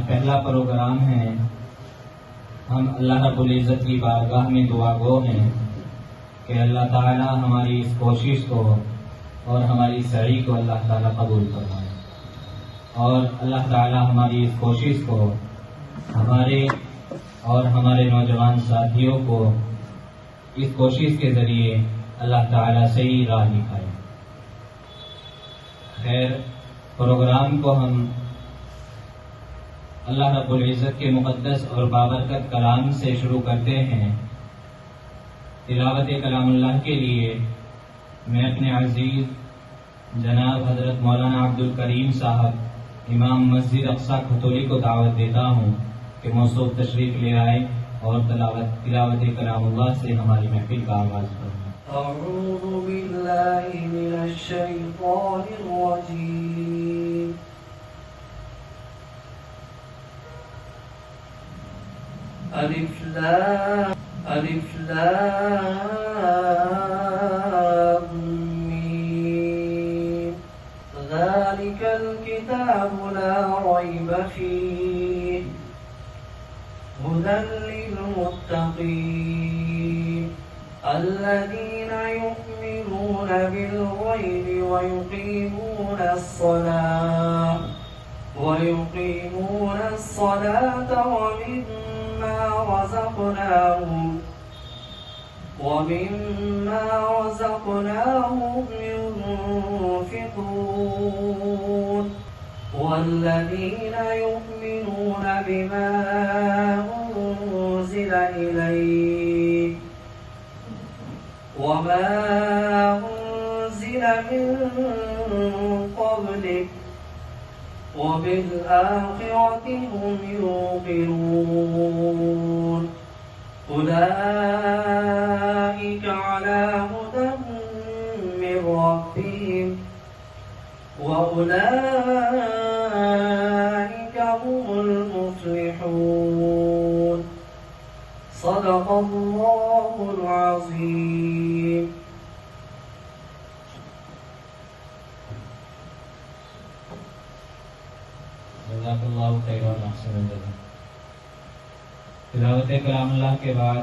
پہلا پروگرام ہے، ہم اللہ رب العزت کی بارگاہ میں دعا گو ہیں کہ اللہ تعالی ہماری اس کوشش کو اور ہماری سعی کو اللہ تعالی قبول فرمائے، اور اللہ تعالی ہماری اس کوشش کو ہمارے اور ہمارے نوجوان ساتھیوں کو اس کوشش کے ذریعے اللہ تعالی صحیح راہ دکھائے۔ خیر، پروگرام کو ہم اللہ رب العزت کے مقدس اور بابرکت کلام سے شروع کرتے ہیں۔ تلاوت کلام اللہ کے لیے میں اپنے عزیز جناب حضرت مولانا عبد الکریم صاحب امام مسجد اقصی کھتولی کو دعوت دیتا ہوں کہ موصوف تشریف لے آئے اور تلاوت کلام اللہ سے ہماری محفل کا آغاز کریں۔ اعوذ باللہ من الشیطان الرجیم، الف لام میم، ذالک الکتاب لا ریب فیہ هدى للمتقين الذين يؤمنون بالغيب ويقيمون الصلاة ومما رزقناهم ينفقون والذين يؤمنون بما أنزل إليك وما أنزل من قبلك وبالآخرة هم يوقنون أولئك على هدى من ربهم وأولئك هم المفلحون صدق الله العظيم۔ جزاک اللہ خیر و احسن الجزاء۔ تلاوت کلام اللہ کے بعد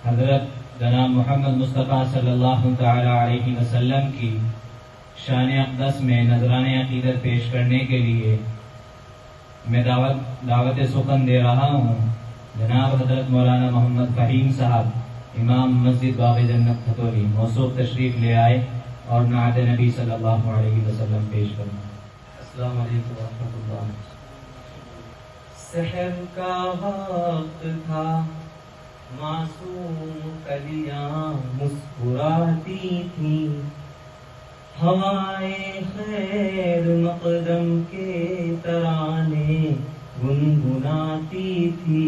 حضرت جناب محمد مصطفیٰ صلی اللہ تعالی علیہ وسلم کی شان اقدس میں نذران عقیدت پیش کرنے کے لیے میں دعوت سخن دے رہا ہوں جناب حضرت مولانا محمد فہیم صاحب امام مسجد باغ جنت کھتولی، موصوف تشریف لے آئے اور نعت نبی صلی اللہ علیہ وسلم پیش کرنا۔ السلام علیکم ورحمۃ اللہ۔ سحر کا وقت تھا، معصوم کلیاں مسکراتی تھی، ہوائیں خیر مقدم کے ترانے گنگناتی تھی،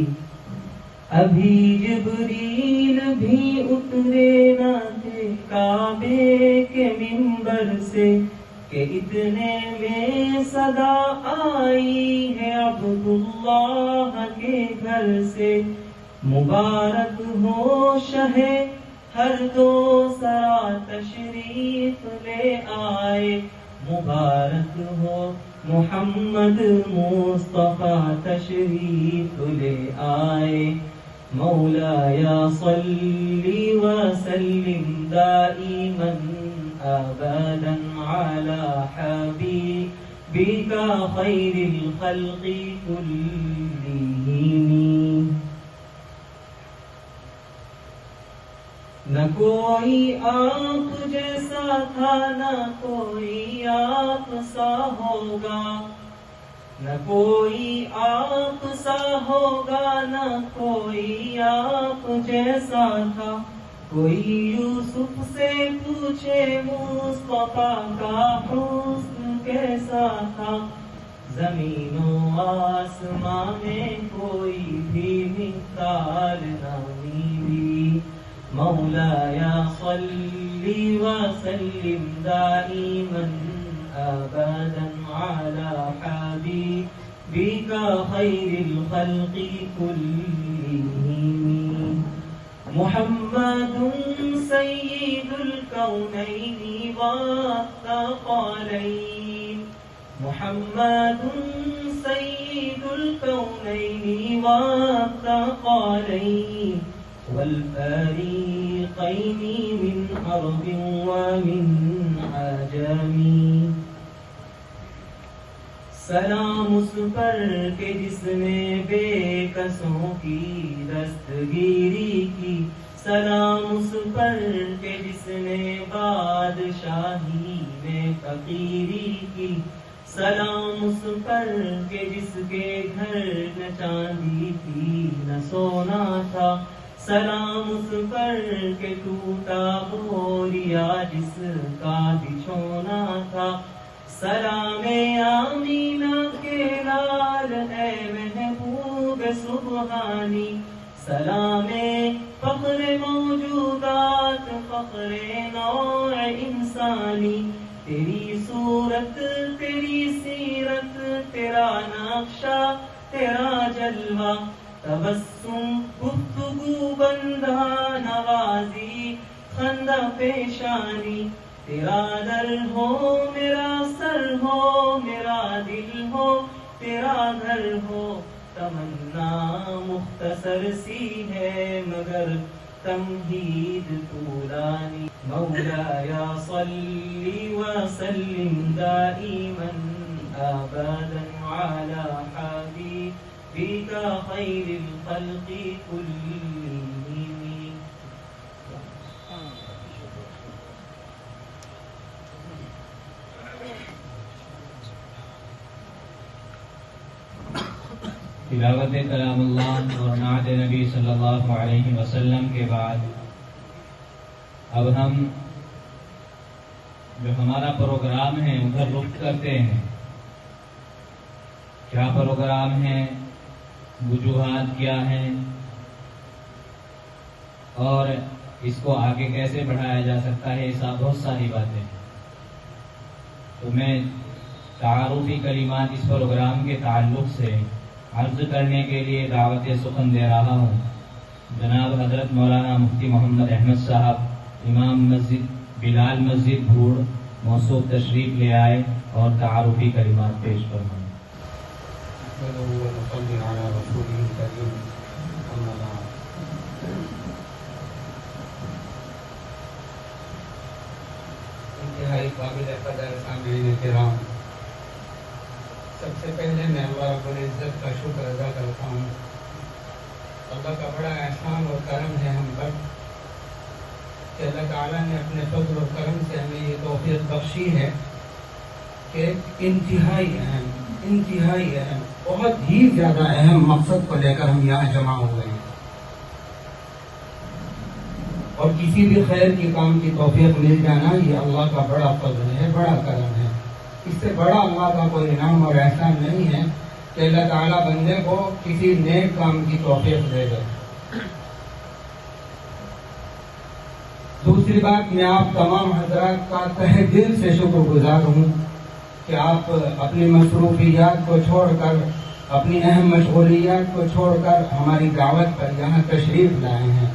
ابھی جبریل بھی اترے نہ تھے کعبے کے منبر سے کہ اتنے میں صدا آئی ہے عبداللہ کے گھر سے، مبارک ہو شہ ہر دو سرا تشریف لے آئے، مبارک ہو محمد مصطفیٰ تشریف لے آئے، مولایا صلی وسلم دائما ابدا علی حبیبک خیر الخلق کلہم۔ نہ کوئی آپ جیسا تھا، نہ کوئی آپ سا ہوگا، نہ کوئی آپ سا ہوگا، نہ کوئی آپ جیسا تھا، کوئی یوسف سے پوچھے مصطفیٰ کا حسن کیسا تھا، زمین و آسمان میں کوئی بھی مثال نہ ملی، مولایا صلی وسلم دائما ابدا علی حبیبک خیر الخلق کلہم، محمد سید الکونین والثقلین محمد سيد الكونين والثقلين والفريقين من أرض ومن عجم. سلام اس پر کہ جس نے بے کسوں کی دستگیری کی. سلام اس پر کہ جس نے بادشاہی میں فقیری کی. سلام اس پر کہ جس کے گھر نہ چاندی تھی نہ سونا تھا. سلام اس پر کہ ٹوٹا بوریا جس کا بچھونا تھا. سلام آمینہ کے لال اے محبوب سبحانی. سلام فخر موجودات فخر نوع انسانی. تیری صورت تیری سیرت تیرا نقشہ تیرا جلوہ. تبسم گفتگو بندہ نوازی خندہ پیشانی. تیرا در ہو میرا سر ہو میرا دل ہو تیرا گھر ہو. تمنا مختصر سی ہے مگر تمہید طولانی. مولایا صلی وسلم دائما ابدا على حبیبک خیر الخلق كلهم. تلاوت کلام اللہ اور نعت نبی صلی اللہ علیہ وسلم کے بعد اب ہم جو ہمارا پروگرام ہے ادھر رخ کرتے ہیں. کیا پروگرام ہے, وجوہات کیا ہیں اور اس کو آگے کیسے بڑھایا جا سکتا ہے, ایسا بہت ساری باتیں. تو میں تعارفی کلمات اس پروگرام کے تعلق سے عرض کرنے کے لیے دعوت سخن دے رہا ہوں. جناب حضرت مولانا مفتی محمد احمد صاحب امام مسجد بلال مسجد بھوڑ موصوف تشریف لے آئے اور تعارفی کلمات پیش فرمائیں. انتہائی قابل قدر سامعین کرام, سب سے پہلے میں اللہ رب العزت کا شکر ادا کرتا ہوں. اللہ کا بڑا احسان اور کرم ہے ہم پر کہ اللہ تعالیٰ نے اپنے فضل و کرم سے ہمیں یہ توفیق بخشی ہے کہ انتہائی اہم بہت ہی زیادہ اہم مقصد کو لے کر ہم یہاں جمع ہوئے ہیں. اور کسی بھی خیر کے کام کی توفیق مل جانا یہ اللہ کا بڑا فضل ہے, بڑا کرم ہے. اس سے بڑا اللہ کا کوئی انعام اور احسان نہیں ہے کہ اللہ تعالیٰ بندے کو کسی نیک کام کی توفیق دے دے. دوسری بات, میں آپ تمام حضرات کا تہہ دل سے شکر گزار ہوں کہ آپ اپنی مصروفیات کو چھوڑ کر, اپنی اہم مشغولیات کو چھوڑ کر ہماری دعوت پر یہاں تشریف لائے ہیں.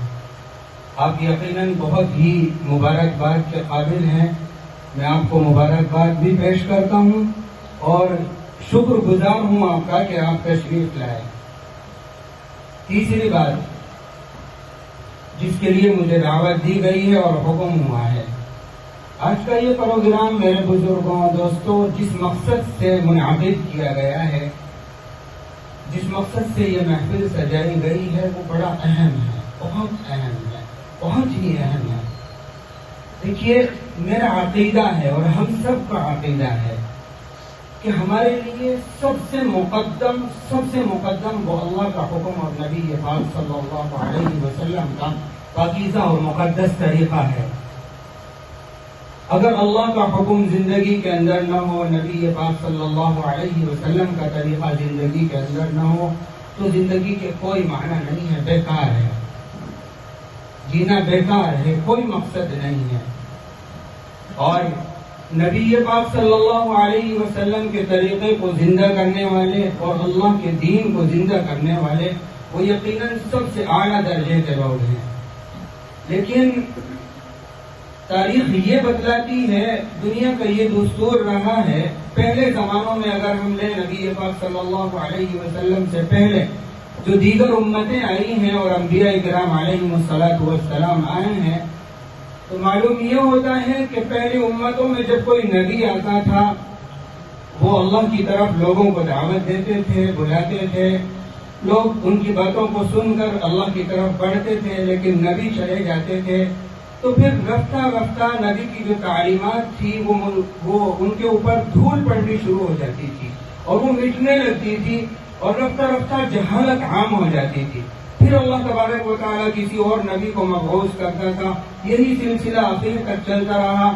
آپ یقیناً بہت ہی مبارکباد کے قابل ہیں. میں آپ کو مبارکباد بھی پیش کرتا ہوں اور شکر گزار ہوں آپ کا کہ آپ تشریف لائے. تیسری بات جس کے لیے مجھے دعوت دی گئی ہے اور حکم ہوا ہے, آج کا یہ پروگرام میرے بزرگوں دوستوں جس مقصد سے منعقد کیا گیا ہے, جس مقصد سے یہ محفل سجائی گئی ہے وہ بڑا اہم ہے, بہت اہم ہے, بہت ہی اہم ہے. دیکھیے, میرا عقیدہ ہے اور ہم سب کا عقیدہ ہے کہ ہمارے لیے سب سے مقدم وہ اللہ کا حکم اور نبی پاک صلی اللہ علیہ وسلم کا پاکیزہ اور مقدس طریقہ ہے. اگر اللہ کا حکم زندگی کے اندر نہ ہو, نبی پاک صلی اللہ علیہ وسلم کا طریقہ زندگی کے اندر نہ ہو تو زندگی کے کوئی معنی نہیں ہے, بیکار ہے. جینا بیکار ہے, کوئی مقصد نہیں ہے. اور نبی پاک صلی اللہ علیہ وسلم کے طریقے کو زندہ کرنے والے اور اللہ کے دین کو زندہ کرنے والے وہ یقیناً سب سے اعلیٰ درجے کے لوگ ہیں. لیکن تاریخ یہ بتلاتی ہے، دنیا کا یہ دستور رہا ہے، پہلے زمانوں میں اگر ہم لیں نبی پاک صلی اللہ علیہ وسلم سے پہلے جو دیگر امتیں آئی ہیں اور انبیاء کرام علیہم الصلاۃ والسلام آئے ہیں، تو معلوم یہ ہوتا ہے کہ پہلی امتوں میں جب کوئی نبی آتا تھا وہ اللہ کی طرف لوگوں کو دعوت دیتے تھے، بلاتے تھے، لوگ ان کی باتوں کو سن کر اللہ کی طرف بڑھتے تھے، لیکن نبی چلے جاتے تھے تو پھر رفتہ رفتہ نبی کی جو تعلیمات تھی وہ ان کے اوپر دھول پڑنی شروع ہو جاتی تھی اور وہ مٹنے لگتی تھی اور رفتہ رفتہ جہالت عام ہو جاتی تھی۔ پھر اللہ تبارک و تعالیٰ کسی اور نبی کو مبعوث کرتا تھا، یہی سلسلہ آخر تک چلتا رہا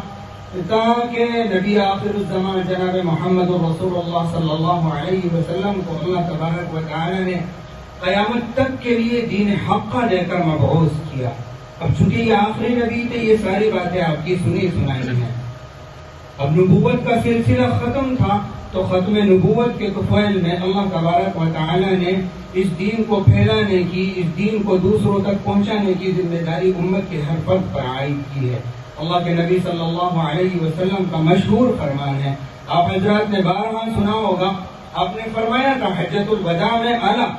تاکہ نبی آخر الزمان جناب محمد رسول اللہ صلی اللہ علیہ وسلم کو اللہ تبارک و تعالیٰ نے قیامت تک کے لیے دین حق کا دے کر مبعوث کیا۔ اب چونکہ یہ آخری نبی تھے، یہ ساری باتیں آپ کی سنی سنائی ہیں۔ اب نبوت کا سلسلہ ختم تھا تو ختم نبوت کے طفیل میں اللہ تبارک و تعالیٰ نے اس دین کو پھیلانے کی، اس دین کو دوسروں تک پہنچانے کی ذمہ داری امت کے ہر فرد پر عائد کی ہے۔ اللہ کے نبی صلی اللہ علیہ وسلم کا مشہور فرمان ہے، آپ حضرات نے بارہا سنا ہوگا، آپ نے فرمایا تھا حجۃ الوداع میں اعلیٰ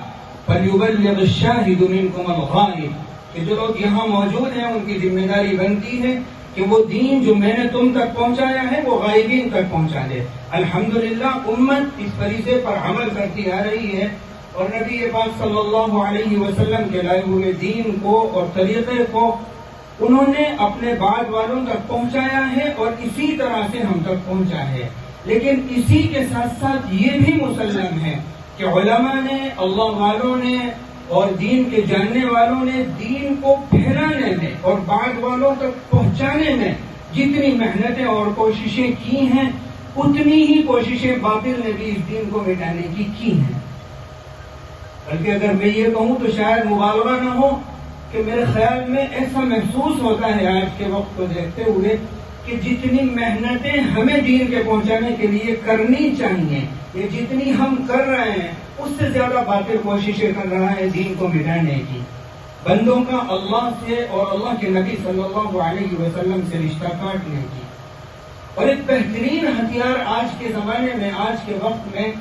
فلیبلغ الشاہد منکم الغائب، کہ جو لوگ یہاں موجود ہیں ان کی ذمہ داری بنتی ہے کہ وہ دین جو میں نے تم تک پہنچایا ہے وہ غائبین تک پہنچا دے۔ الحمدللہ امت اس فریضے پر عمل کرتی آ رہی ہے اور نبی پاک صلی اللہ علیہ وسلم کے لائے ہوئے دین کو اور طریقے کو انہوں نے اپنے بعد والوں تک پہنچایا ہے اور اسی طرح سے ہم تک پہنچا ہے۔ لیکن اسی کے ساتھ ساتھ یہ بھی مسلم ہے کہ علماء نے، اللہ والوں نے اور دین کے جاننے والوں نے دین کو پھیلانے میں اور بعد والوں تک پہنچانے میں جتنی محنتیں اور کوششیں کی ہیں اتنی ہی کوششیں باطل نے بھی اس دین کو مٹانے کی ہیں۔ بلکہ اگر میں یہ کہوں تو شاید مبالغہ نہ ہو کہ میرے خیال میں ایسا محسوس ہوتا ہے آج کے وقت کو دیکھتے ہوئے کہ جتنی محنتیں ہمیں دین کے پہنچانے کے لیے کرنی چاہیے، یہ جتنی ہم کر رہے ہیں اس سے زیادہ باطل کوششیں کر رہا ہے دین کو مٹانے کی، بندوں کا اللہ سے اور اللہ کے نبی صلی اللہ علیہ وسلم سے رشتہ کاٹنے کی۔ اور ایک بہترین ہتھیار آج کے زمانے میں، آج کے وقت میں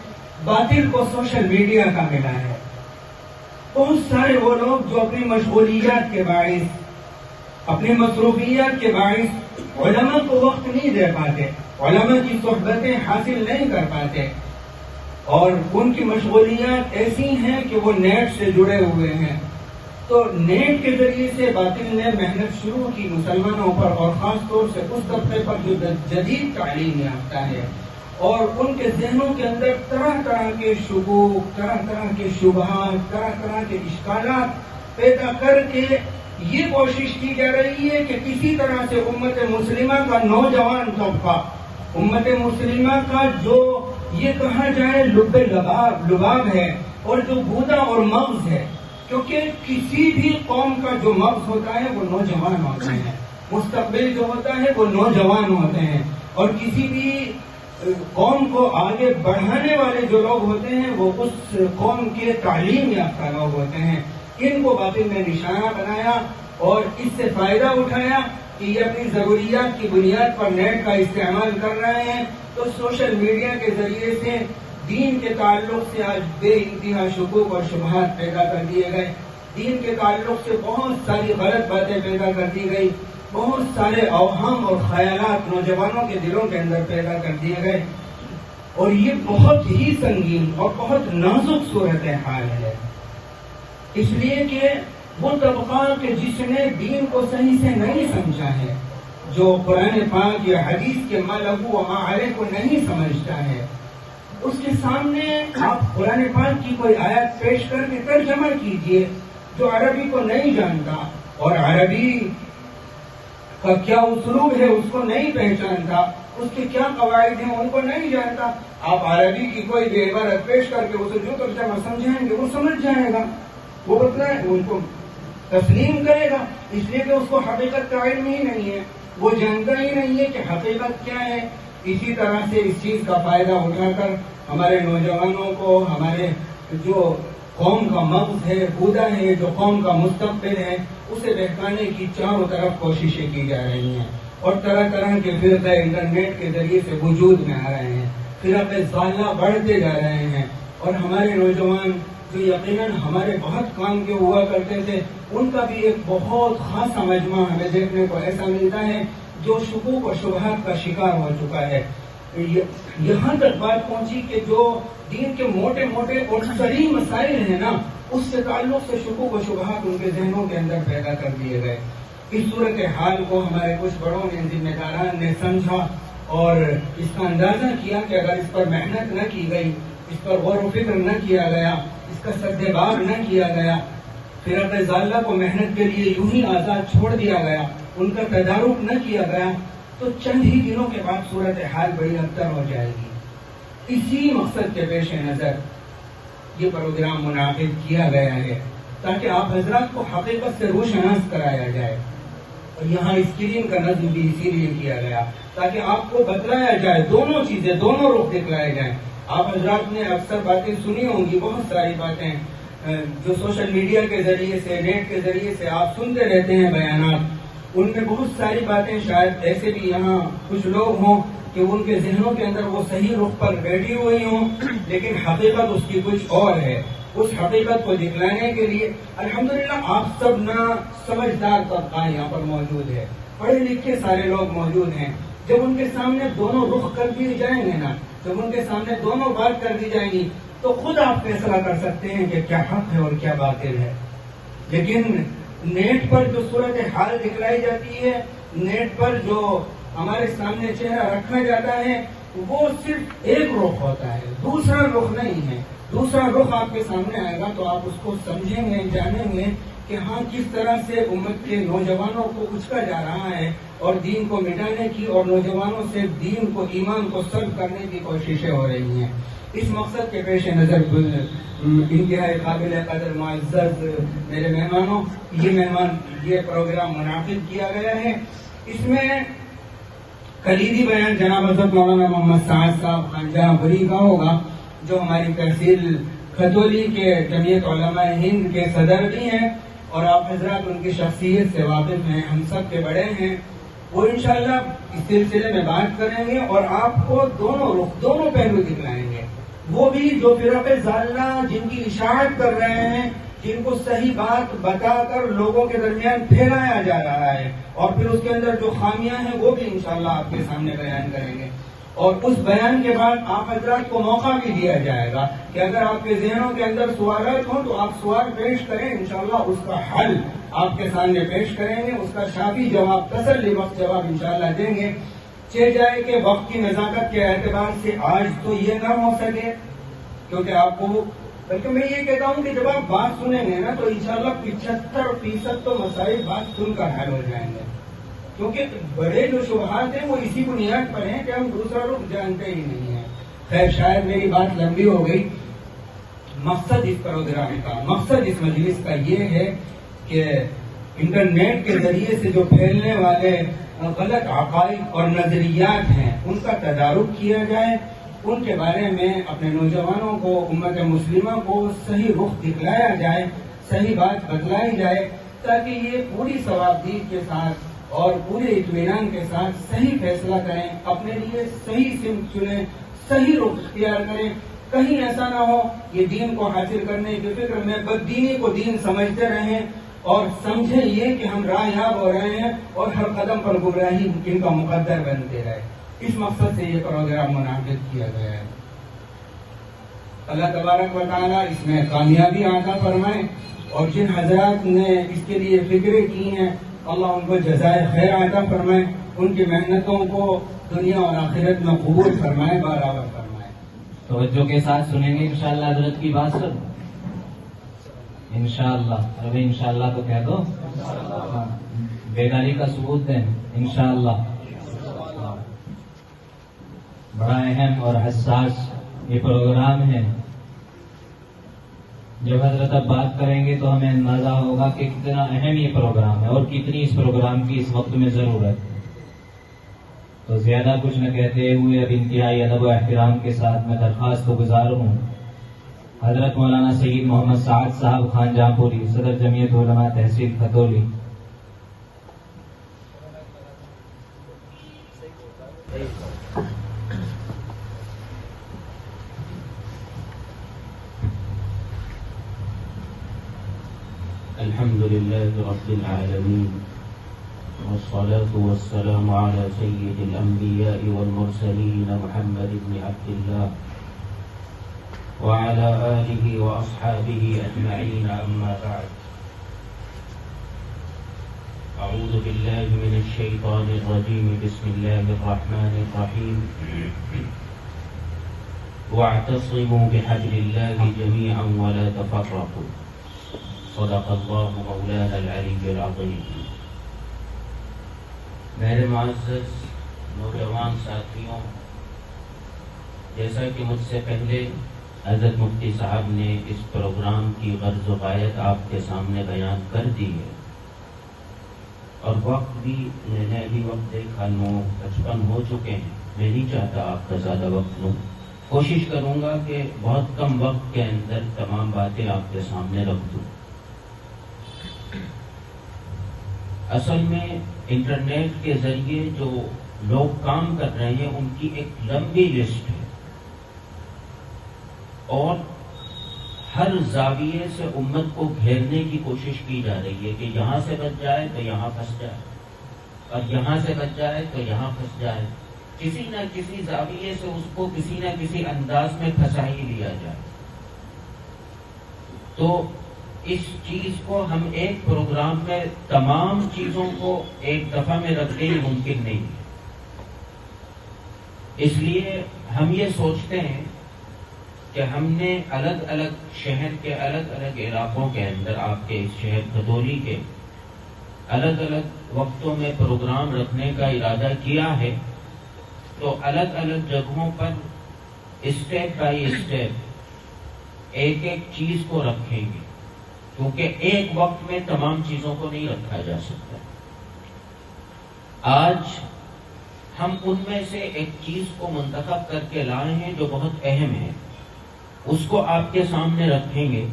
باطل کو سوشل میڈیا کا ملا ہے۔ بہت سارے وہ لوگ جو اپنی مشغولیات کے باعث، اپنی مصروفیات کے باعث علماء کو وقت نہیں دے پاتے، علماء کی صحبتیں حاصل نہیں کر پاتے، اور ان کی مشغولیات ایسی ہیں کہ وہ نیٹ سے جڑے ہوئے ہیں، تو نیٹ کے ذریعے سے باطل نے محنت شروع کی مسلمانوں پر، اور خاص طور سے اس طبقے پر جو جدید تعلیم یافتہ ہے، اور ان کے ذہنوں کے اندر طرح طرح کے شکوک، طرح طرح کے شبہات، طرح طرح کے اشکالات پیدا کر کے یہ کوشش کی جا رہی ہے کہ کسی طرح سے امت مسلمہ کا نوجوان طبقہ، امت مسلمہ کا جو یہ کہا جائے لب لباب ہے اور جو گودا اور مغز ہے، کیونکہ کسی بھی قوم کا جو مغز ہوتا ہے وہ نوجوان ہوتے ہیں، مستقبل جو ہوتا ہے وہ نوجوان ہوتے ہیں، اور کسی بھی قوم کو آگے بڑھانے والے جو لوگ ہوتے ہیں وہ اس قوم کے تعلیم یافتہ لوگ ہوتے ہیں۔ ان کو باطل نے نشانہ بنایا اور اس سے فائدہ اٹھایا کہ یہ اپنی ضروریات کی بنیاد پر نیٹ کا استعمال کر رہے ہیں، تو سوشل میڈیا کے ذریعے سے دین کے تعلق سے آج بے انتہا شکوک اور شبہات پیدا کر دیے گئے، دین کے تعلق سے بہت ساری غلط باتیں پیدا کر دی گئی، بہت سارے اوہام اور خیالات نوجوانوں کے دلوں کے اندر پیدا کر دیے گئے، اور یہ بہت ہی سنگین اور بہت نازک صورتحال ہے، اس لیے کہ وہ طبقہ کہ جس نے دین کو صحیح سے نہیں سمجھا ہے، جو قرآن پاک یا حدیث کے ما لہو و ما علیہ کو نہیں سمجھتا ہے، اس کے سامنے آپ قرآن پاک کی کوئی آیت پیش کر کے ترجمہ کیجئے، جو عربی کو نہیں جانتا اور عربی کا کیا اسلوب ہے اس کو نہیں پہچانتا، اس کے کیا قواعد ہیں ان کو نہیں جانتا، آپ عربی کی کوئی بھی عبارت پیش کر کے اسے جو ترجمہ سمجھائیں گے وہ سمجھ جائے گا، وہ بتلائے ان کو تسلیم کرے گا، اس لیے کہ اس کو حقیقت کا علم ہی نہیں ہے، وہ جانتا ہی نہیں ہے کہ حقیقت کیا ہے۔ اسی طرح سے اس چیز کا فائدہ اٹھا کر ہمارے نوجوانوں کو، ہمارے جو قوم کا مغز ہے، گودا ہے، جو قوم کا مستقبل ہے، اسے بہکانے کی چاروں طرف کوششیں کی جا رہی ہیں۔ اور طرح طرح کے فرقے انٹرنیٹ کے ذریعے سے وجود میں آ رہے ہیں، فرقے ضالہ بڑھتے جا رہے ہیں، اور ہمارے نوجوان جو یقیناً ہمارے بہت کام کے ہوا کرتے تھے، ان کا بھی ایک بہت خاصا مجمع ہمیں دیکھنے کو ایسا ملتا ہے جو شکوک و شبہات کا شکار ہو چکا ہے۔ یہاں تک بات پہنچی کہ جو دین کے موٹے موٹے اور سری مسائل ہیں نا، اس سے تعلق سے شکوک و شبہات ان کے ذہنوں کے اندر پیدا کر دیے گئے۔ اس صورتحال کو ہمارے کچھ بڑوں نے، ذمہ داران نے سمجھا اور اس کا اندازہ کیا کہ اگر اس پر محنت نہ کی گئی، اس پر غور و فکر نہ کیا گیا، اس کا سدبار نہ کیا گیا، فرق ضالہ کو محنت کے لیے یوں ہی آزاد چھوڑ دیا گیا، ان کا تدارک نہ کیا گیا، تو چند ہی دنوں کے بعد صورتحال بڑی ابتر ہو جائے گی۔ اسی مقصد کے پیش نظر یہ پروگرام منعقد کیا گیا ہے تاکہ آپ حضرات کو حقیقت سے روشناس کرایا جائے، اور یہاں اسکرین کا نظم بھی اسی لیے کیا گیا تاکہ آپ کو بتلایا جائے، دونوں چیزیں، دونوں رخ دکھلائے جائیں۔ آپ حضرات نے اکثر باتیں سنی ہوں گی، بہت ساری باتیں جو سوشل میڈیا کے ذریعے سے، نیٹ کے ذریعے سے آپ سنتے رہتے ہیں بیانات، ان میں بہت ساری باتیں شاید ایسے بھی یہاں کچھ لوگ ہوں کہ ان کے ذہنوں کے اندر وہ صحیح رخ پر بیٹھی ہوئی ہوں، لیکن حقیقت اس کی کچھ اور ہے۔ اس حقیقت کو دکھلانے کے لیے الحمدللہ آپ سب نا سمجھدار طبقہ یہاں پر موجود ہے، پڑھے لکھے سارے لوگ موجود ہیں۔ جب ان کے سامنے دونوں رخ کر دیے جائیں گے نا، جب ان کے سامنے دونوں بات کر دی جائیں گی، تو خود آپ فیصلہ کر سکتے ہیں کہ کیا حق ہے اور کیا باطل ہے۔ لیکن نیٹ پر جو صورتحال دکھلائی جاتی ہے، نیٹ پر جو ہمارے سامنے چہرہ رکھا جاتا ہے، وہ صرف ایک رخ ہوتا ہے، دوسرا رخ نہیں ہے۔ دوسرا رخ آپ کے سامنے آئے گا تو آپ اس کو سمجھیں گے، جانیں گے کہ ہاں کس طرح سے امت کے نوجوانوں کو اچکا جا رہا ہے اور دین کو مٹانے کی اور نوجوانوں سے دین کو، ایمان کو سلب کرنے کی کوششیں ہو رہی ہیں۔ اس مقصد کے پیش نظر انتہائی قابل قدر معزز میرے مہمانوں، یہ پروگرام منعقد کیا گیا ہے۔ اس میں کلیدی بیان جناب حضرت مولانا محمد سعد صاحب خانجہاں بری کا ہوگا، جو ہماری تحصیل کھتولی کے جمعیت علماء ہند کے صدر بھی ہیں، اور آپ حضرات ان کی شخصیت سے واقف ہیں، ہم سب کے بڑے ہیں۔ وہ انشاءاللہ اس سلسلے میں بات کریں گے اور آپ کو دونوں رخ، دونوں پہلو دکھلائیں گے۔ وہ بھی جو فرق ضالہ جن کی اشاعت کر رہے ہیں، جن کو صحیح بات بتا کر لوگوں کے درمیان پھیلایا جا رہا ہے، اور پھر اس کے اندر جو خامیاں ہیں وہ بھی انشاءاللہ آپ کے سامنے بیان کریں گے۔ اور اس بیان کے بعد آپ حضرات کو موقع بھی دیا جائے گا کہ اگر آپ کے ذہنوں کے اندر سوالات ہوں تو آپ سوال پیش کریں، انشاءاللہ اس کا حل آپ کے سامنے پیش کریں گے، اس کا شافی جواب، تسلی بخش جواب انشاءاللہ دیں گے۔ چہ جائے کہ وقت کی نزاکت کے اعتبار سے آج تو یہ نہ ہو سکے، کیونکہ آپ کو، بلکہ میں یہ کہتا ہوں کہ جب آپ بات سنیں گے نا تو انشاءاللہ 75% تو مسائل بات سن کر حل ہو جائیں گے، کیونکہ بڑے جو شبہات ہیں وہ اسی بنیاد پر ہیں کہ ہم دوسرا رخ جانتے ہی نہیں ہیں۔ خیر شاید میری بات لمبی ہو گئی۔ مقصد اس پروگرام کا، مقصد اس مجلس کا یہ ہے کہ انٹرنیٹ کے ذریعے سے جو پھیلنے والے غلط عقائد اور نظریات ہیں ان کا تدارک کیا جائے، ان کے بارے میں اپنے نوجوانوں کو، امت مسلمہ کو صحیح رخ دکھلایا جائے، صحیح بات بتلائی جائے، تاکہ یہ پوری ثوابدید کے ساتھ اور پورے اطمینان کے ساتھ صحیح فیصلہ کریں، اپنے لیے صحیح سمت چنیں، صحیح رخ اختیار کریں۔ کہیں ایسا نہ ہو یہ دین کو حاصل کرنے کی فکر میں بددینی کو دین سمجھتے رہیں اور سمجھیں یہ کہ ہم راہیاب ہو رہے ہیں اور ہر قدم پر گمراہی ان کا مقدر بنتے رہے۔ اس مقصد سے یہ پروگرام منعقد کیا گیا ہے۔ اللہ تبارک و تعالیٰ اس میں کامیابی عطا فرمائے، اور جن حضرات نے اس کے لیے فکریں کی ہیں اللہ ان کو جزائے خیر عطا فرمائے، ان کی محنتوں کو دنیا اور آخرت میں قبول فرمائے، برابر فرمائے۔ توجہ کے ساتھ سنیں گے انشاءاللہ حضرت کی بات سب، انشاءاللہ۔ ابھی انشاءاللہ تو کہہ دو، بیداری کا ثبوت دیں انشاءاللہ۔ بڑا اہم اور حساس یہ پروگرام ہے، جب حضرت اب بات کریں گے تو ہمیں اندازہ ہوگا کہ کتنا اہم یہ پروگرام ہے اور کتنی اس پروگرام کی اس وقت میں ضرورت ہے۔ تو زیادہ کچھ نہ کہتے ہوئے اب انتہائی ادب و احترام کے ساتھ میں درخواست گزار ہوں حضرت مولانا سید محمد سعد صاحب خانجہاں پوری، صدر جمعیت علماء تحصیل کھتولی، الحمد لله رب العالمين والصلاة والسلام على سيد الأنبياء والمرسلين محمد بن عبد الله وعلى آله وأصحابه أجمعين أما بعد أعوذ بالله من الشيطان الرجيم بسم الله الرحمن الرحيم واعتصموا بحبل الله جميعا ولا تفرقوا صدق الله مولانا العلي العظيم. میرے معزز نوجوان ساتھیوں، جیسا کہ مجھ سے پہلے حضرت مفتی صاحب نے اس پروگرام کی غرض و غایت آپ کے سامنے بیان کر دی ہے، اور وقت بھی میں نے ابھی وقت دیکھا 9:55 ہو چکے ہیں. میں نہیں چاہتا آپ کا زیادہ وقت لوں. کوشش کروں گا کہ بہت کم وقت کے اندر تمام باتیں آپ کے سامنے رکھ دوں. اصل میں انٹرنیٹ کے ذریعے جو لوگ کام کر رہے ہیں ان کی ایک لمبی لسٹ ہے، اور ہر زاویے سے امت کو گھیرنے کی کوشش کی جا رہی ہے کہ یہاں سے بچ جائے تو یہاں پھنس جائے، اور یہاں سے بچ جائے تو یہاں پھنس جائے. کسی نہ کسی زاویے سے اس کو کسی نہ کسی انداز میں پھنسا ہی لیا جائے. تو اس چیز کو ہم ایک پروگرام میں تمام چیزوں کو ایک دفعہ میں رکھنا ہی ممکن نہیں. اس لیے ہم یہ سوچتے ہیں کہ ہم نے الگ الگ شہر کے الگ الگ علاقوں کے اندر، آپ کے اس شہر کھتولی کے الگ الگ وقتوں میں پروگرام رکھنے کا ارادہ کیا ہے. تو الگ الگ جگہوں پر اسٹیپ بائی اسٹیپ ایک ایک چیز کو رکھیں گے، کیونکہ ایک وقت میں تمام چیزوں کو نہیں رکھا جا سکتا. آج ہم ان میں سے ایک چیز کو منتخب کر کے لائے ہیں جو بہت اہم ہے، اس کو آپ کے سامنے رکھیں گے،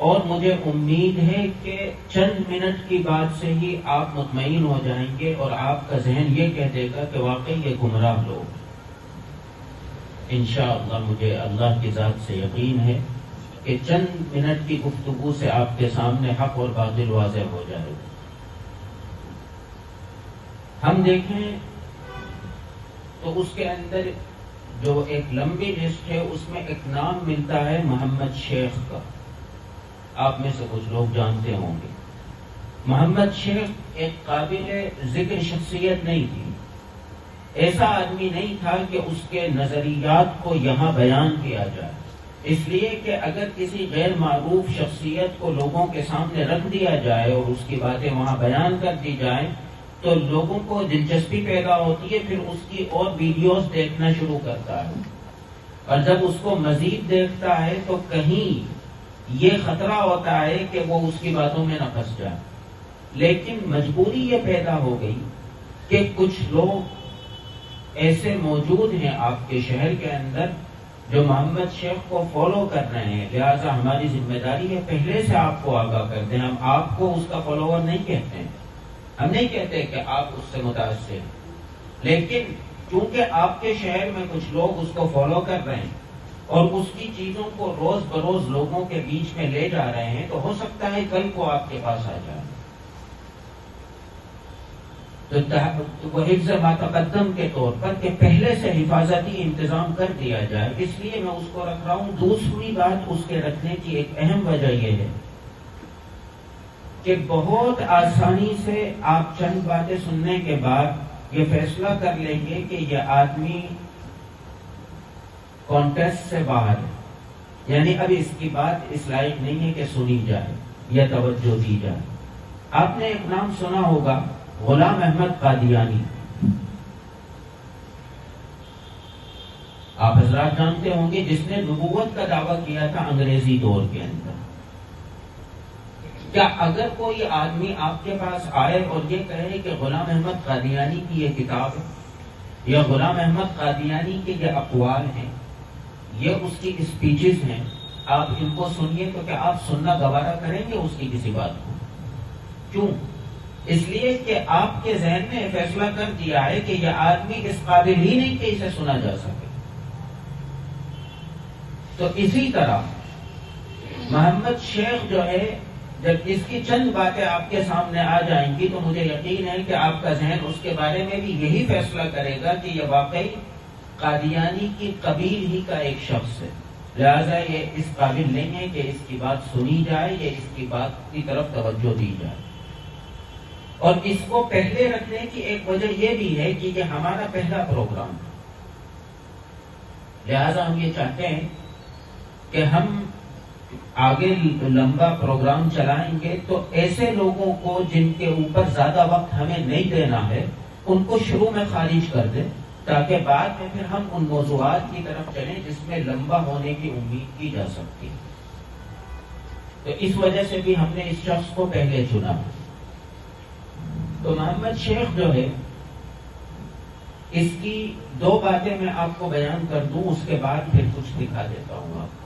اور مجھے امید ہے کہ چند منٹ کی بات سے ہی آپ مطمئن ہو جائیں گے اور آپ کا ذہن یہ کہہ دے گا کہ واقعی یہ گمراہ لوگ. انشاءاللہ مجھے اللہ کی ذات سے یقین ہے کہ چند منٹ کی گفتگو سے آپ کے سامنے حق اور باطل واضح ہو جائے گا. ہم دیکھیں تو اس کے اندر جو ایک لمبی لسٹ ہے اس میں ایک نام ملتا ہے محمد شیخ کا. آپ میں سے کچھ لوگ جانتے ہوں گے. محمد شیخ ایک قابل ذکر شخصیت نہیں تھی. ایسا آدمی نہیں تھا کہ اس کے نظریات کو یہاں بیان کیا جائے، اس لیے کہ اگر کسی غیر معروف شخصیت کو لوگوں کے سامنے رکھ دیا جائے اور اس کی باتیں وہاں بیان کر دی جائیں تو لوگوں کو دلچسپی پیدا ہوتی ہے، پھر اس کی اور ویڈیوز دیکھنا شروع کرتا ہے، اور جب اس کو مزید دیکھتا ہے تو کہیں یہ خطرہ ہوتا ہے کہ وہ اس کی باتوں میں نہ پھنس جائے. لیکن مجبوری یہ پیدا ہو گئی کہ کچھ لوگ ایسے موجود ہیں آپ کے شہر کے اندر جو محمد شیخ کو فالو کر رہے ہیں. لہٰذا ہماری ذمہ داری ہے پہلے سے آپ کو آگاہ کر دیں. ہم آپ کو اس کا فالوور نہیں کہتے ہیں، ہم نہیں کہتے کہ آپ اس سے متاثر ہیں، لیکن چونکہ آپ کے شہر میں کچھ لوگ اس کو فالو کر رہے ہیں اور اس کی چیزوں کو روز بروز لوگوں کے بیچ میں لے جا رہے ہیں، تو ہو سکتا ہے کل کو آپ کے پاس آ جائے. تو وہ حفظ ما تقدم کے طور پر کہ پہلے سے حفاظتی انتظام کر دیا جائے، اس لیے میں اس کو رکھ رہا ہوں. دوسری بات اس کے رکھنے کی ایک اہم وجہ یہ ہے کہ بہت آسانی سے آپ چند باتیں سننے کے بعد یہ فیصلہ کر لیں گے کہ یہ آدمی کانٹیسٹ سے باہر ہے، یعنی اب اس کی بات اس لائق نہیں ہے کہ سنی جائے یا توجہ دی جائے. آپ نے ایک نام سنا ہوگا، غلام احمد قادیانی. آپ حضرات جانتے ہوں گے جس نے نبوت کا دعویٰ کیا تھا انگریزی دور کے اندر. کیا اگر کوئی آدمی آپ کے پاس آئے اور یہ کہے کہ غلام احمد قادیانی کی یہ کتاب ہے یا غلام احمد قادیانی کے یہ اقوال ہیں، یہ اس کی اسپیچز ہیں، آپ ان کو سنیے، تو کیا آپ سننا گوارا کریں گے اس کی کسی بات کو؟ کیوں؟ اس لیے کہ آپ کے ذہن نے فیصلہ کر دیا ہے کہ یہ آدمی اس قابل ہی نہیں کہ اسے سنا جا سکے. تو اسی طرح محمد شیخ جو ہے، جب اس کی چند باتیں آپ کے سامنے آ جائیں گی تو مجھے یقین ہے کہ آپ کا ذہن اس کے بارے میں بھی یہی فیصلہ کرے گا کہ یہ واقعی قادیانی کی قبیل ہی کا ایک شخص ہے، لہذا یہ اس قابل نہیں ہے کہ اس کی بات سنی جائے یا اس کی بات کی طرف توجہ دی جائے. اور اس کو پہلے رکھنے کی ایک وجہ یہ بھی ہے کہ یہ ہمارا پہلا پروگرام ہے، لہذا ہم یہ چاہتے ہیں کہ ہم آگے لمبا پروگرام چلائیں گے تو ایسے لوگوں کو جن کے اوپر زیادہ وقت ہمیں نہیں دینا ہے ان کو شروع میں خارج کر دیں، تاکہ بعد میں پھر ہم ان موضوعات کی طرف چلیں جس میں لمبا ہونے کی امید کی جا سکتی. تو اس وجہ سے بھی ہم نے اس شخص کو پہلے چنا. تو محمد شیخ جو ہے، اس کی دو باتیں میں آپ کو بیان کر دوں، اس کے بعد پھر کچھ دکھا دیتا ہوں آپ کو.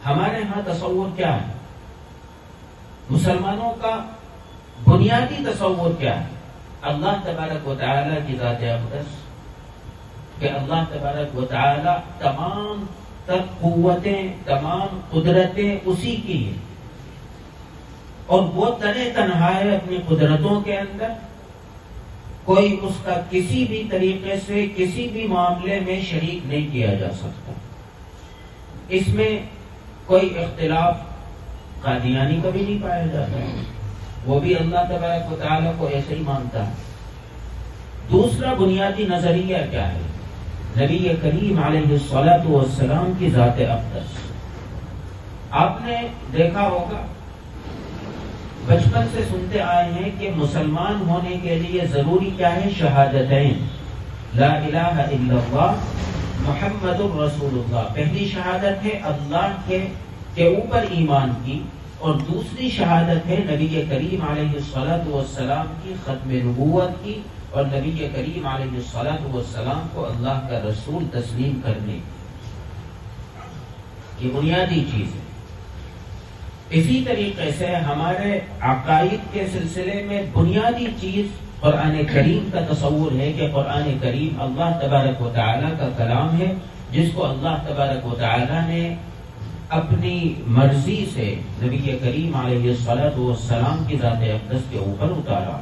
ہمارے ہاں تصور کیا ہے؟ مسلمانوں کا بنیادی تصور کیا ہے؟ اللہ تبارک و تعالی کی ذات اقدس، کہ اللہ تبارک و تعالی تمام تر قوتیں، تمام قدرتیں اسی کی ہیں، اور وہ تنے تنہا ہے اپنی قدرتوں کے اندر. کوئی اس کا کسی بھی طریقے سے کسی بھی معاملے میں شریک نہیں کیا جا سکتا. اس میں کوئی اختلاف قادیانی کا بھی نہیں پایا جاتا ہے، وہ بھی اللہ تبارک و تعالیٰ کو ایسے ہی مانتا ہے. دوسرا بنیادی نظریہ کیا ہے؟ نبی کریم علیہ الصلوۃ والسلام کی ذات اقدس. آپ نے دیکھا ہوگا، بچپن سے سنتے آئے ہیں کہ مسلمان ہونے کے لیے ضروری کیا ہے؟ شہادتین، لا الہ الا اللہ محمد الرسول اللہ. پہلی شہادت ہے اللہ کے اوپر ایمان کی، اور دوسری شہادت ہے نبی کریم علیہ الصلوۃ والسلام کی ختم نبوت کی، اور نبی کریم علیہ الصلوۃ والسلام کو اللہ کا رسول تسلیم کرنے. یہ بنیادی چیز ہے. اسی طریقے سے ہمارے عقائد کے سلسلے میں بنیادی چیز قرآن کریم کا تصور ہے کہ قرآن کریم اللہ تبارک و تعالیٰ کا کلام ہے، جس کو اللہ تبارک و تعالیٰ نے اپنی مرضی سے نبی کریم علیہ الصلوۃ والسلام کی ذات اقدس کے اوپر اتارا.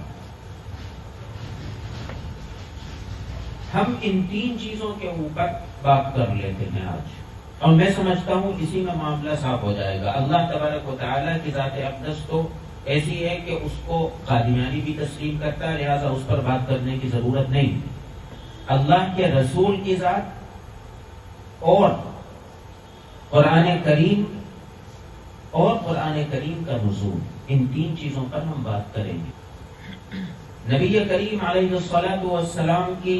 ہم ان تین چیزوں کے اوپر بات کر لیتے ہیں آج، اور میں سمجھتا ہوں اسی میں معاملہ صاف ہو جائے گا. اللہ تبارک و تعالیٰ کی ذات اقدس تو ایسی ہے کہ اس کو قادیانی بھی تسلیم کرتا ہے، لہذا اس پر بات کرنے کی ضرورت نہیں. اللہ کے رسول کی ذات اور قرآن کریم اور قرآن کریم کا نزول، ان تین چیزوں پر ہم بات کریں گے. نبی کریم علیہ الصلوۃ والسلام کی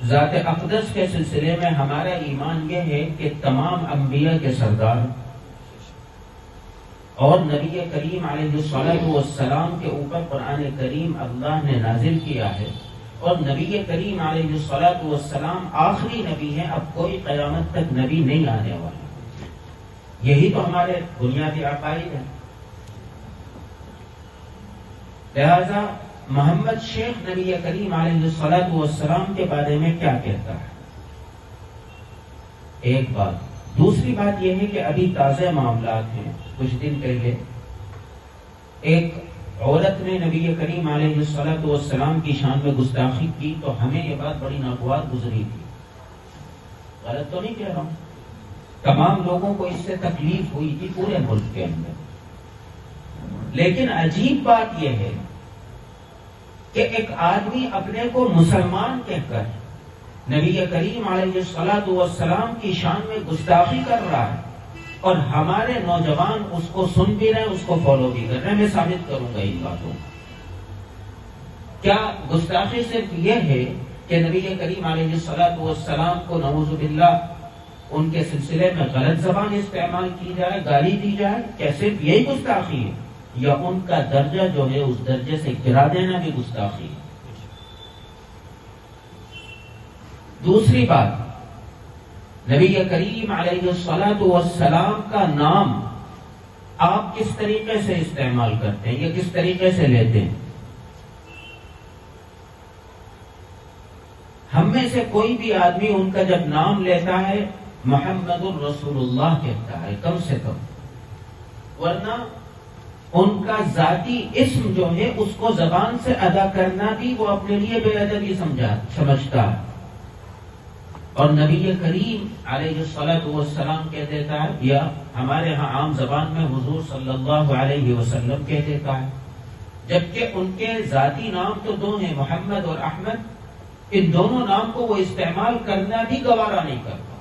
ذات اقدس کے سلسلے میں ہمارا ایمان یہ ہے کہ تمام انبیاء کے سردار اور نبی کریم علیہ الصلوۃ والسلام کے اوپر قرآن کریم اللہ نے نازل کیا ہے، اور نبی کریم علیہ الصلوۃ والسلام آخری نبی ہیں، اب کوئی قیامت تک نبی نہیں آنے والا. یہی تو ہمارے بنیادی عقائد ہیں. لہذا محمد شیخ نبی کریم علیہ الصلوۃ والسلام کے بارے میں کیا کہتا ہے؟ ایک بات. دوسری بات یہ ہے کہ ابھی تازہ معاملات ہیں. کچھ دن پہلے ایک عورت نے نبی کریم علیہ الصلوۃ والسلام کی شان میں گستاخی کی، تو ہمیں یہ بات بڑی ناگوار گزری تھی. غلط تو نہیں کہہ رہا ہوں، تمام لوگوں کو اس سے تکلیف ہوئی تھی پورے ملک کے اندر. لیکن عجیب بات یہ ہے کہ ایک آدمی اپنے کو مسلمان کہہ کر نبی کریم علیہ الصلوۃ والسلام کی شان میں گستاخی کر رہا ہے، اور ہمارے نوجوان اس کو سن بھی رہے ہیں، اس کو فالو بھی کر رہے ہیں. میں ثابت کروں گا ان باتوں. کیا گستاخی صرف یہ ہے کہ نبی کریم علیہ الصلوۃ والسلام کو نعوذ باللہ ان کے سلسلے میں غلط زبان استعمال کی جائے، گالی دی جائے، کیا صرف یہی گستاخی ہے؟ یا ان کا درجہ جو ہے اس درجے سے گرا دینا بھی گستاخی ہے؟ دوسری بات، نبی کریم علیہ الصلوۃ والسلام کا نام آپ کس طریقے سے استعمال کرتے ہیں یا کس طریقے سے لیتے ہیں؟ ہم میں سے کوئی بھی آدمی ان کا جب نام لیتا ہے محمد الرسول اللہ کہتا ہے کم سے کم، ورنہ ان کا ذاتی اسم جو ہے اس کو زبان سے ادا کرنا بھی وہ اپنے لیے بے ادبی سمجھتا ہے. اور نبی کریم علیہ الصلوۃ والسلام کہہ دیتا ہے، یا ہمارے ہاں عام زبان میں حضور صلی اللہ علیہ وسلم کہہ دیتا ہے، جبکہ ان کے ذاتی نام تو دو ہیں، محمد اور احمد. ان دونوں نام کو وہ استعمال کرنا بھی گوارا نہیں کرتا.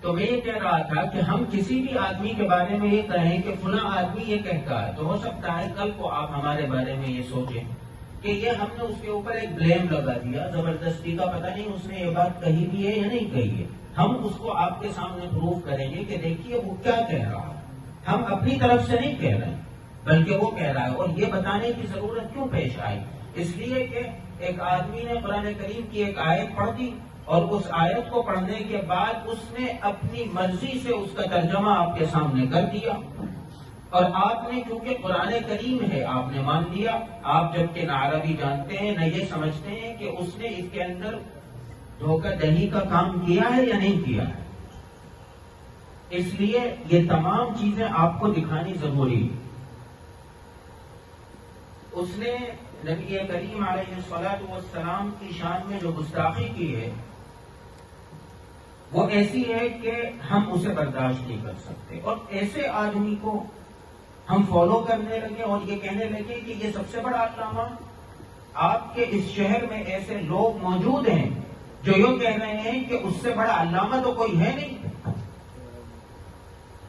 تو میں یہ کہہ رہا تھا کہ ہم کسی بھی آدمی کے بارے میں یہ کہیں کہ فلاں آدمی یہ کہتا ہے، تو ہو سکتا ہے کل کو آپ ہمارے بارے میں یہ سوچیں کہ یہ ہم نے اس کے اوپر ایک بلیم لگا دیا زبردستی کا، پتہ نہیں اس نے یہ بات کہی بھی ہے یا نہیں کہی ہے. ہم اس کو آپ کے سامنے پروف کریں گے کہ دیکھیے وہ کیا کہہ رہا ہے. ہم اپنی طرف سے نہیں کہہ رہے بلکہ وہ کہہ رہا ہے، اور یہ بتانے کی ضرورت کیوں پیش آئی؟ اس لیے کہ ایک آدمی نے قرآن کریم کی ایک آیت پڑھ دی اور اس آیت کو پڑھنے کے بعد اس نے اپنی مرضی سے اس کا ترجمہ آپ کے سامنے کر دیا، اور آپ نے کیونکہ قرآن کریم ہے آپ نے مان لیا. آپ جبکہ نہ عربی جانتے ہیں نہ یہ سمجھتے ہیں کہ اس نے اس کے اندر دھوکہ دہی کا کام کیا ہے یا نہیں کیا ہے. اس لیے یہ تمام چیزیں آپ کو دکھانی ضروری ہے. اس نے نبی کریم علیہ الصلوۃ والسلام کی شان میں جو گستاخی کی ہے وہ ایسی ہے کہ ہم اسے برداشت نہیں کر سکتے، اور ایسے آدمی کو ہم فالو کرنے لگے اور یہ کہنے لگے کہ یہ سب سے بڑا علامہ. آپ کے اس شہر میں ایسے لوگ موجود ہیں جو یہ کہہ رہے ہیں کہ اس سے بڑا علامہ تو کوئی ہے نہیں.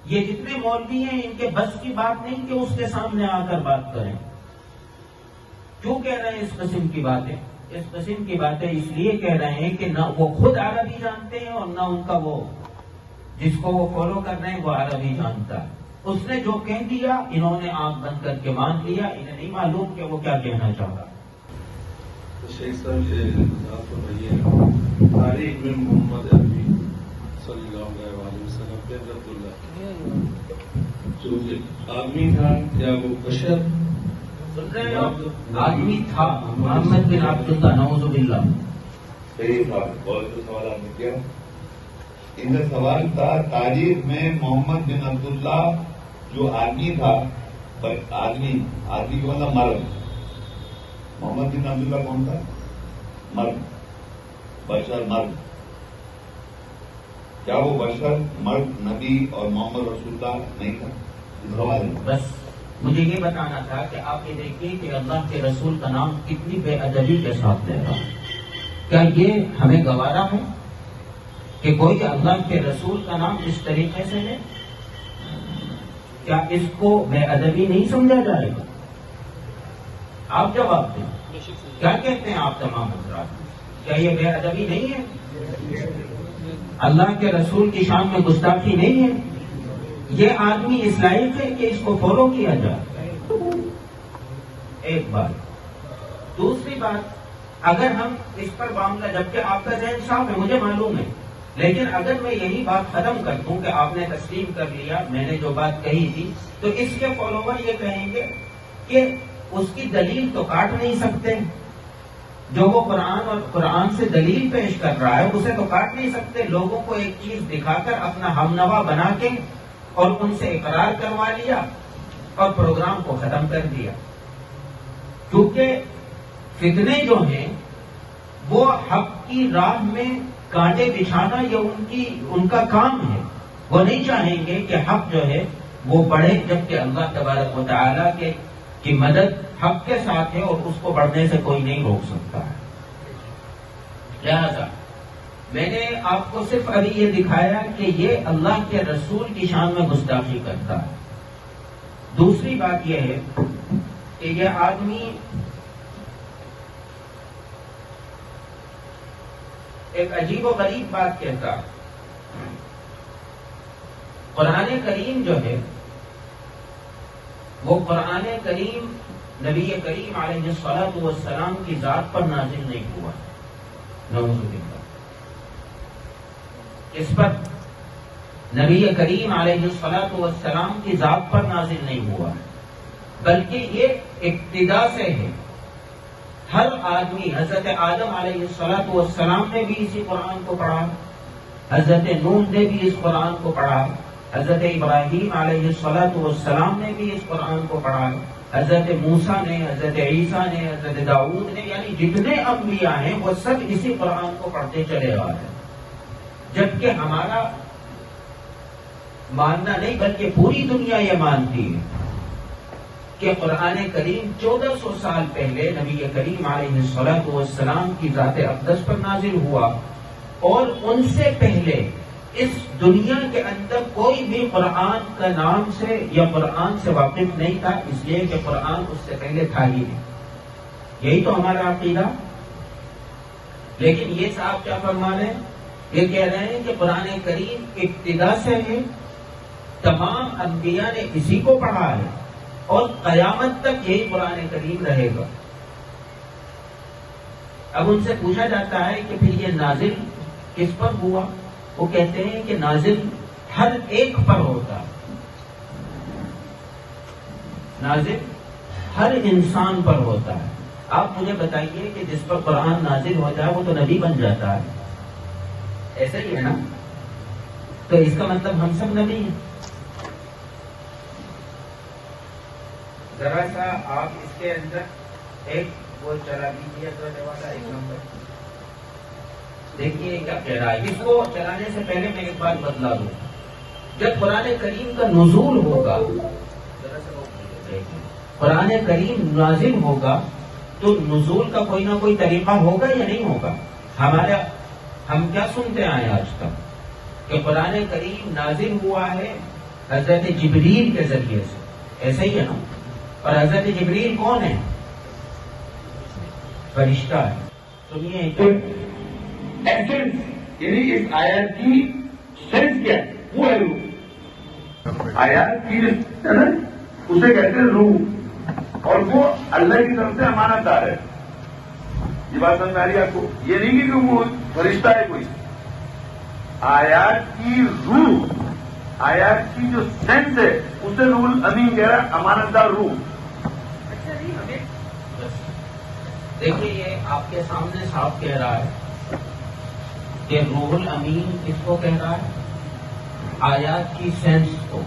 یہ جتنے مولوی ہیں ان کے بس کی بات نہیں کہ اس کے سامنے آ کر بات کریں. کیوں کہہ رہے ہیں اس قسم کی باتیں؟ اس قسم کی باتیں اس لیے کہہ رہے ہیں کہ نہ وہ خود عربی جانتے ہیں اور نہ ان کا وہ جس کو وہ فالو کر رہے ہیں وہ عربی جانتا ہے. اس نے جو کہہ دیا انہوں نے آنکھ بند کر کے مان لیا، انہیں نہیں معلوم کہ وہ کیا کہنا چاہتا. شیخ صاحب آپ فرمائیے تاریخ میں محمد عربی صلی اللہ علیہ وسلم پہ عبد اللہ جو آدمی تھا کیا وہ بشر آدمی تھا؟ محمد بن عبداللہ نعوذ باللہ. صحیح بات، بہت تو سوال آپ نے کیا. ان کا سوال تھا تاریخ میں محمد بن عبداللہ جو آدمی تھا، آدمی کے مطلب مرد. محمد بن عبداللہ کون تھا؟ مرد، بشر مرد. کیا وہ بشر مرد نبی اور محمد رسول اللہ نہیں تھا؟ سوال ہے. بس مجھے یہ بتانا تھا کہ آپ یہ دیکھیے کہ اللہ کے رسول کا نام کتنی بے ادبی کے ساتھ لے رہا. کیا یہ ہمیں گوارا ہے کہ کوئی اللہ کے رسول کا نام اس طریقے سے لے؟ کیا اس کو بے ادبی نہیں سمجھا جائے گا؟ آپ جواب دیں. کیا کہتے ہیں آپ تمام حضرات؟ کیا یہ بے ادبی نہیں ہے؟ اللہ کے رسول کی شان میں گستاخی نہیں ہے؟ یہ آدمی اس لائق ہے کہ اس کو فالو کیا جائے؟ ایک بات. دوسری بات، اگر ہم اس پر معاملہ، جبکہ آپ کا ذہن صاف ہے مجھے معلوم ہے، لیکن اگر میں یہی بات ختم کر دوں کہ آپ نے تسلیم کر لیا میں نے جو بات کہی تھی، تو اس کے فالوور یہ کہیں گے کہ اس کی دلیل تو کاٹ نہیں سکتے. جو وہ قرآن اور قرآن سے دلیل پیش کر رہا ہے اسے تو کاٹ نہیں سکتے. لوگوں کو ایک چیز دکھا کر اپنا ہمنوا بنا کے اور ان سے اقرار کروا لیا اور پروگرام کو ختم کر دیا. کیونکہ فتنے جو ہیں وہ حق کی راہ میں کانٹے بچھانا یہ ان کا کام ہے. وہ نہیں چاہیں گے کہ حق جو ہے وہ بڑھے، جبکہ اللہ تبارک و تعالیٰ کی مدد حق کے ساتھ ہے اور اس کو بڑھنے سے کوئی نہیں روک سکتا ہے. لہذا میں نے آپ کو صرف ابھی یہ دکھایا کہ یہ اللہ کے رسول کی شان میں گستاخی کرتا ہے. دوسری بات یہ ہے کہ یہ آدمی ایک عجیب و غریب بات کہتا. قرآن کریم جو ہے وہ قرآن کریم نبی کریم علیہ الصلوۃ والسلام کی ذات پر نازل نہیں ہوا. نعوذ باللہ. اس پر نبی کریم علیہ الصلوۃ والسلام کی ذات پر نازل نہیں ہوا، بلکہ یہ ابتدا سے ہے۔ ہر آدمی، حضرت آدم علیہ الصلوۃ والسلام نے بھی اسی قرآن کو پڑھا، حضرت نوح نے بھی اس قرآن کو پڑھا، حضرت ابراہیم علیہ الصلوۃ والسلام نے بھی اس قرآن کو پڑھا، حضرت موسیٰ نے، حضرت عیسیٰ نے، حضرت داؤد نے، یعنی جتنے انبیاء ہیں وہ سب اسی قرآن کو پڑھتے چلے آ رہے ہیں۔ جبکہ ہمارا ماننا نہیں بلکہ پوری دنیا یہ مانتی ہے کہ قرآن کریم 1400 سال پہلے نبی کریم علیہ الصلوۃ والسلام کی ذات اقدس پر نازل ہوا، اور ان سے پہلے اس دنیا کے اندر کوئی بھی قرآن کا نام سے یا قرآن سے واقف نہیں تھا، اس لیے کہ قرآن اس سے پہلے تھا ہی نہیں۔ یہی تو ہمارا عقیدہ۔ لیکن یہ صاحب کیا فرما رہے ہیں؟ یہ کہہ رہے ہیں کہ قرآن کریم ابتدا سے ہے، تمام انبیاء نے اسی کو پڑھا ہے، اور قیامت تک یہی قرآن کریم رہے گا۔ اب ان سے پوچھا جاتا ہے کہ پھر یہ نازل کس پر ہوا؟ وہ کہتے ہیں کہ نازل ہر ایک پر ہوتا ہے، نازل ہر انسان پر ہوتا ہے۔ آپ مجھے بتائیے کہ جس پر قرآن نازل ہو جائے وہ تو نبی بن جاتا ہے، ایسا ہی ہے نا؟ تو اس کا مطلب ہم سب نبی ہیں۔ ذرا سا آپ اس کے اندر ایک وہ چلا دیجیے والا ایک نمبر، دیکھیے کیا کہہ رہا ہے۔ اس کو چلانے سے پہلے میں ایک بات بتلا دوں، جب قرآن کریم کا نزول ہوگا، قرآن کریم نازل ہوگا تو نزول کا کوئی نہ کوئی طریقہ ہوگا یا نہیں ہوگا؟ ہم کیا سنتے آئے آج تک کہ قرآن کریم نازل ہوا ہے حضرت جبریل کے ذریعے سے، ایسا ہی ہے نا؟ اور حضرت جبریل کون ہے؟ فرشتہ ہے۔ سنیے ایسنس، یعنی اس آیات کی سینس کیا ہے؟ وہ ہے روح۔ آیات کی اسے کہتے ہیں روح، اور وہ اللہ کی طرف سے امانت دار ہے۔ یہ بات سمجھ میں آ رہی ہے آپ کو؟ یہ نہیں کہ وہ فرشتہ ہے کوئی، آیات کی روح، آیات کی جو سینس ہے اسے روح الامین کہہ رہا ہے، امانت دار روح۔ دیکھیے یہ آپ کے سامنے صاحب کہہ رہا ہے کہ روح الامین کس کو کہہ رہا ہے؟ آیات کی سینس کو۔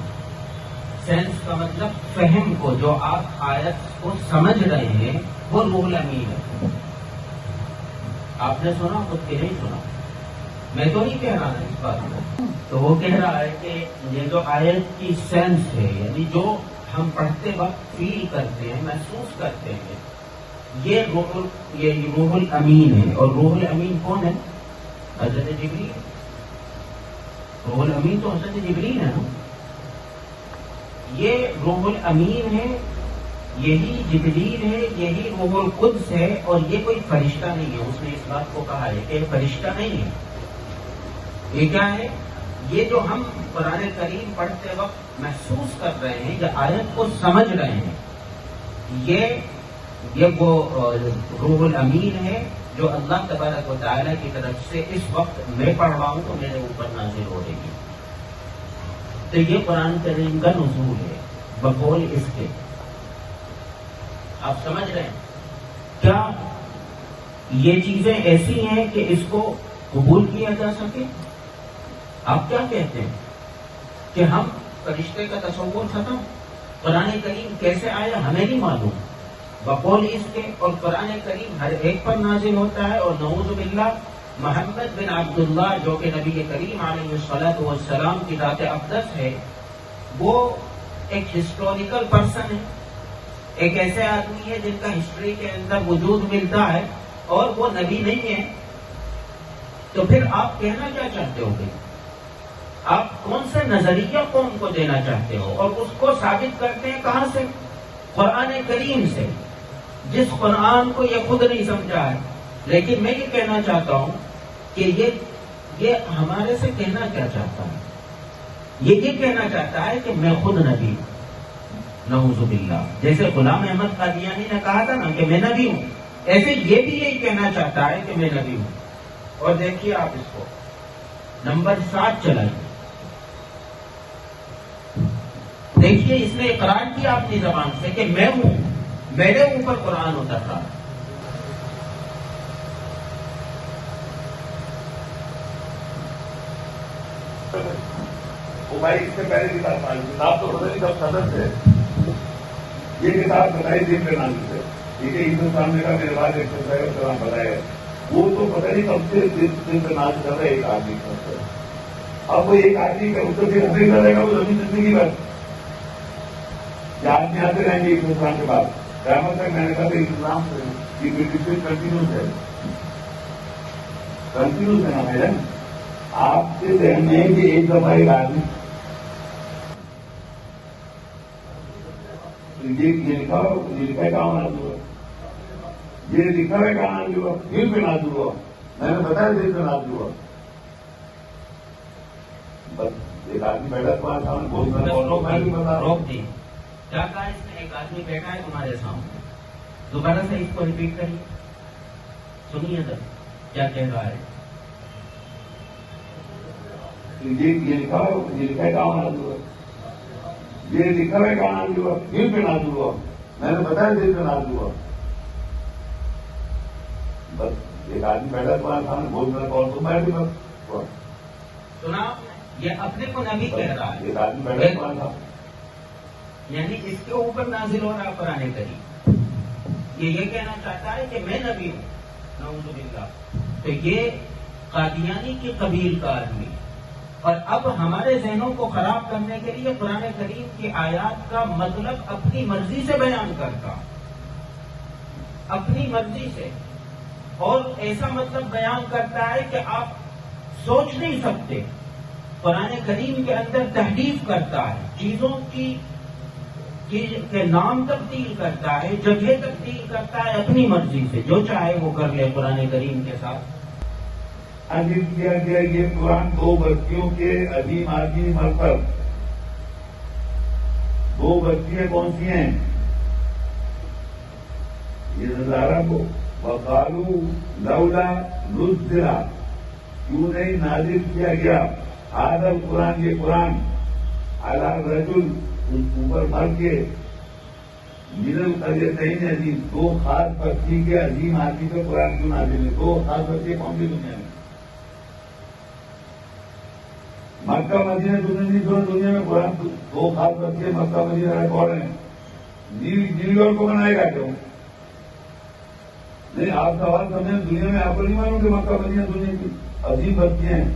سینس کا مطلب فہم کو، جو آپ آیت کو سمجھ رہے ہیں وہ روح الامین ہے۔ آپ نے سنا؟ خود کے نہیں سنا، میں تو نہیں کہہ رہا تھا اس بات کو۔ تو وہ کہہ رہا ہے کہ یہ جو آیت کی سینس ہے، یعنی جو ہم پڑھتے وقت فیل کرتے ہیں، محسوس کرتے ہیں، یہ روح الامین ہے۔ اور روح الامین کون ہے؟ حضرت جبریل۔ روح الامین تو حضرت جبریل ہے نا؟ یہ روح الامین ہے، یہی جبریل ہے، یہی روح القدس ہے، اور یہ کوئی فرشتہ نہیں ہے۔ اس نے اس بات کو کہا ہے کہ یہ فرشتہ نہیں ہے۔ یہ کیا ہے؟ یہ جو ہم قرآن کریم پڑھتے وقت محسوس کر رہے ہیں یا آیت کو سمجھ رہے ہیں، یہ وہ روح الامین ہے جو اللہ تبارک و تعالیٰ کی طرف سے اس وقت میں پڑھ رہا ہوں تو میرے اوپر نازل ہو رہی ہے۔ تو یہ قرآن کریم کا نزول ہے بقول اس کے۔ آپ سمجھ رہے ہیں؟ کیا یہ چیزیں ایسی ہیں کہ اس کو قبول کیا جا سکے؟ آپ کیا کہتے ہیں کہ ہم فرشتے کا تصور ختم، قرآن کریم کیسے آیا ہمیں نہیں معلوم بقول اس کے، اور قرآن کریم ہر ایک پر نازل ہوتا ہے، اور نعوذ باللہ محمد بن عبداللہ جو کہ نبی کریم علیہ الصلوۃ والسلام کی ذات اقدس ہے، وہ ایک ہسٹوریکل پرسن ہے، ایک ایسے آدمی ہے جن کا ہسٹری کے اندر وجود ملتا ہے، اور وہ نبی نہیں ہے۔ تو پھر آپ کہنا کیا چاہتے ہو گے؟ آپ کون سے نظریہ قوم کو دینا چاہتے ہو، اور اس کو ثابت کرتے ہیں کہاں سے؟ قرآن کریم سے، جس قرآن کو یہ خود نہیں سمجھا ہے۔ لیکن میں یہ کہنا چاہتا ہوں کہ یہ ہمارے سے کہنا کیا چاہتا ہے؟ یہ کہنا چاہتا ہے کہ میں خود نبی ہوں، نعوذ باللہ۔ جیسے غلام احمد قادیانی نے کہا تھا نا کہ میں نبی ہوں، ایسے یہ بھی یہی کہنا چاہتا ہے کہ میں نبی ہوں۔ اور دیکھیے آپ اس کو نمبر 7 چلائیے، دیکھیے اس نے اقرار کیا اپنی زبان سے کہ میں ہوں، میرے اوپر قرآن اتر رہا ہے۔ وہ بھائی اس سے پہلے کتاب تو پتہ نہیں کب صدر تھے، یہ کتاب بتائی دن پہ نام سے، ٹھیک ہے، ہندوستان میں کا میرے بعد ایک بتایا، وہ تو پتہ نہیں کب سے دن پہ ناچ کر رہا ہے ایک آدمی کا۔ اب وہ ایک آدمی کا اس کو پھر ہمیں رہے گا وہ زمین زندگی بھر آدمی آتے رہیں گے ہندوستان کے بعد قیامت تک۔ میں نے کہا اسلام کنٹینیوس ہے، کنٹینیوس ہے نا میڈم۔ آپ سے ذہن میں ہے کہ ایک دفعہ ایک آدمی یہ لکھا ہے کہاں نازل ہوا، یہ لکھا ہے کہاں نازل ہوا، دل پہ نازل ہوا، میں نے بتایا دل پہ نازل ہوا۔ بس ایک آدمی بیٹھا تمہارے سامنے بولنا میں بھی بتا رہا ہوں۔ دی کیا کہا اس نے؟ ایک آدمی بیٹھا ہے تمہارے سامنے، دوبارہ سے اس کو ریپیٹ کریے، سنیے تب کیا کہہ رہا ہے۔ یہ لکھا ہے کہاں نازل ہوا، یہ لکھا ہے کہاں نازل ہوا، دل پہ نازل ہوا، میں نے بتایا دل پہ نازل ہوا۔ بس ایک آدمی بیٹھا تمہارے سامنے بولنا کون تو میں بھی بس سنا آپ نے؟ یہ اپنے کو نبی کہہ رہا ہے، ایک آدمی بیٹھا تمہارے سامنے، یعنی اس کے اوپر نازل ہو رہا قرآن کریم۔ یہ کہنا چاہتا ہے کہ میں نبی ہوں، نعوذ باللہ۔ تو یہ قادیانی کی قبیل کا آدمی، اور اب ہمارے ذہنوں کو خراب کرنے کے لیے قرآن کریم کی آیات کا مطلب اپنی مرضی سے بیان کرتا، اپنی مرضی سے، اور ایسا مطلب بیان کرتا ہے کہ آپ سوچ نہیں سکتے۔ قرآن کریم کے اندر تحریف کرتا ہے، چیزوں کے نام تبدیل کرتا ہے، جگہ تبدیل کرتا ہے اپنی مرضی سے، جو چاہے وہ کر لے قرآن کریم کے ساتھ۔ عجیب کیا گیا یہ قرآن دو بستیوں کے عظیم آدمی مرکز، دو بستیاں کون سی ہیں؟ یہ نظارہ کو وقالو لولا نزل، کیوں نہیں نازل کیا گیا ھذا القرآن، یہ قرآن علی رجل، اس اوپر بھر کے من القریتین عظیم، دو خاص بستی کے عظیم آدمی پہ قرآن کیوں نازل ہے؟ دو خاص بستی کون سی دنیا میں؟ مکہ مدینہ دنیا میں قرآن دو خاص بچے مکہ مدینہ ریکارڈ ہیں۔ نیو یارک کو بنائے گا کیوں؟ نہیں، آپ سوال سمجھیں، دنیا میں آپ کو نہیں معلوم کہ مکہ مدینہ دنیا کی عظیم بستیاں ہیں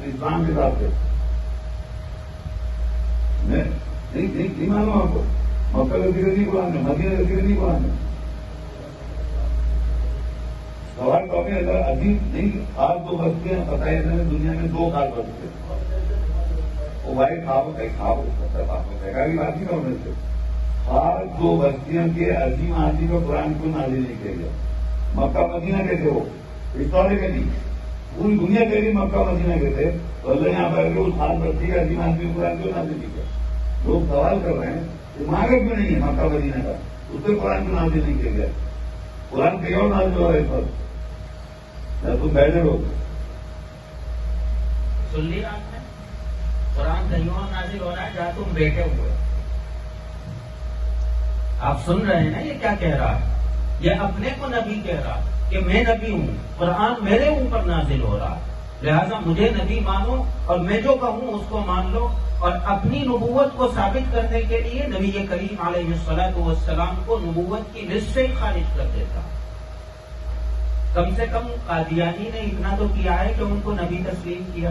اسلام کے حساب سے؟ نہیں معلوم آپ کو؟ مکہ کا ذکر نہیں قرآن میں، مدینہ کا ذکر نہیں قرآن میں۔ سوال تو ہمیں عظیم نہیں، خاص دو بستیاں بتائی دنیا میں، دو خاص بستیاں۔ وہ بھائی خواب کی بات نہیں کرنے سے، خاص دو بستیوں کے عظیم آدمی کو قرآن کو نازل نہیں کیا گیا۔ مکہ مدینہ کہتے ہو ہسٹوریکلی پوری دنیا کے لیے مکہ مدینہ کہتے، تو اللہ یہاں پر اس خاص بستی کے عظیم آدمی کو قرآن کیوں نازل نہیں کیا؟ لوگ سوال کر رہے ہیں، دماغت میں نہیں ہے مکہ مدینہ کا، اس پہ قرآن کو نازل نہیں کیا گیا۔ قرآن کہیں اور نازل ہو رہا ہے اس پر، تم بیٹھے ہو سن لیا آپ نے؟ قرآن کہیں اور نازل ہو رہا ہے جہاں تم بیٹھے ہوئے۔ آپ سن رہے ہیں نا یہ کیا کہہ رہا ہے؟ یہ اپنے کو نبی کہہ رہا کہ میں نبی ہوں، قرآن میرے اوپر نازل ہو رہا، لہذا مجھے نبی مانو اور میں جو کہوں اس کو مان لو۔ اور اپنی نبوت کو ثابت کرنے کے لیے نبی کریم علیہ الصلوۃ والسلام کو نبوت کی لسٹ سے خارج کر دیتا۔ کم سے کم قادیانی نے اتنا تو کیا ہے کہ ان کو نبی تسلیم کیا۔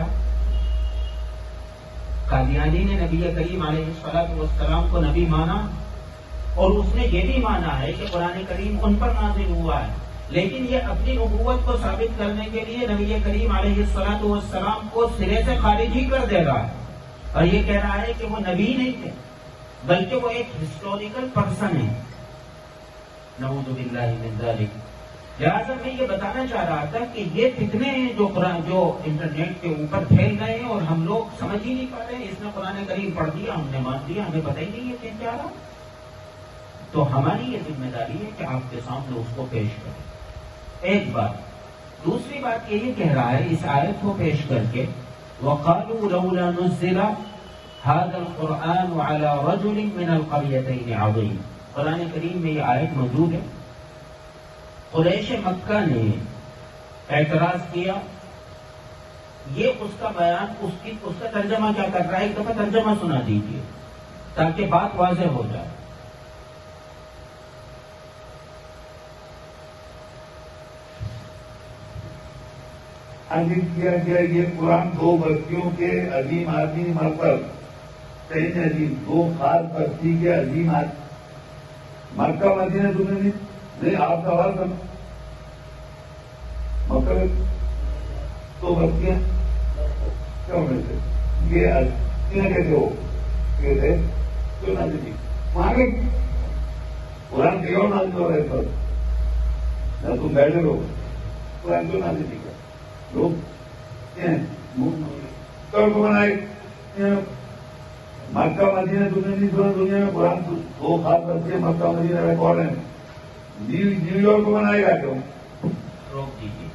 قادیانی نے نبی کریم علیہ الصلوۃ والسلام کو نبی مانا، اور اس نے یہ بھی مانا ہے کہ قرآن کریم ان پر نازل ہوا ہے، لیکن یہ اپنی نبوت کو ثابت کرنے کے لیے نبی کریم علیہ الصلوۃ والسلام کو سرے سے خارج ہی کر دے رہا ہے، اور یہ کہہ رہا ہے کہ وہ نبی نہیں تھے بلکہ وہ ایک ہسٹوریکل پرسن ہے۔ نعوذ باللہ من ذالک۔ لہٰذا میں یہ بتانا چاہ رہا تھا کہ یہ فتنے ہیں جو انٹرنیٹ کے اوپر پھیل رہے ہیں، اور ہم لوگ سمجھ ہی نہیں پا رہے ہیں۔ اس نے قرآن کریم پڑھ دیا، ہم نے مان دیا، ہمیں پتہ ہی نہیں ہے کہ کیا رہا۔ تو ہماری یہ ذمہ داری ہے کہ آپ کے سامنے اس کو پیش کریں۔ ایک بات۔ دوسری بات یہ کہہ رہا ہے اس آیت کو پیش کر کے، وَقَالُوا لَوْلَا نُزِّلَ هذا القرآن على رجل من القريتين عظيم. قرآن کریم میں یہ آیت موجود ہے. قریش مکہ نے اعتراض کیا. یہ اس کا بیان اس کا ترجمہ کیا کر رہا ہے؟ ایک دفعہ ترجمہ سنا دیجیے تاکہ بات واضح ہو جائے. عزیز کیا گیا یہ قرآن دو بستیوں کے عظیم آدمی مرکز تین عظیم دو خاص بستی کے عظیم آدمی مکہ مدینہ تمہیں نہیں آپ سوال کرنا مکہ دو بستیاں کیوں ملتے یہ کیسے ہو کیسے کیوں نہ دیجیے وہاں کے قرآن کہیں اور نازل ہو رہے پر نہ تم بیٹھے رہو قرآن کیوں نازل نہیں کر لوگ کو بنائے مکہ مدینہ دنیا میں قرآن دو خاص بچے مکہ مدینہ میں کون ہیں؟ نیو یارک کو بنائے گا کیوں؟ روک دیجیے.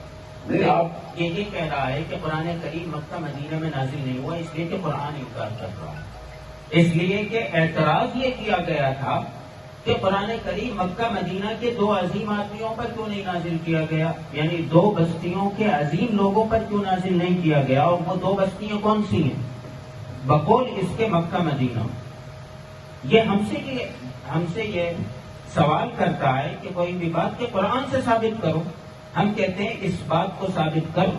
نہیں آپ یہ کہہ رہا ہے کہ قرآن کریم مکہ مدینہ میں نازل نہیں ہوا اس لیے کہ قرآن انکار کر رہا ہے. اس لیے کہ اعتراض یہ کیا گیا تھا کہ قرآن کریم مکہ مدینہ کے دو عظیم آدمیوں پر کیوں نہیں نازل کیا گیا، یعنی دو بستیوں کے عظیم لوگوں پر کیوں نازل نہیں کیا گیا، اور وہ دو بستیاں کون سی ہیں؟ بقول اس کے مکہ مدینہ. یہ ہم سے یہ سوال کرتا ہے کہ کوئی بھی بات کہ قرآن سے ثابت کرو. ہم کہتے ہیں اس بات کو ثابت کرو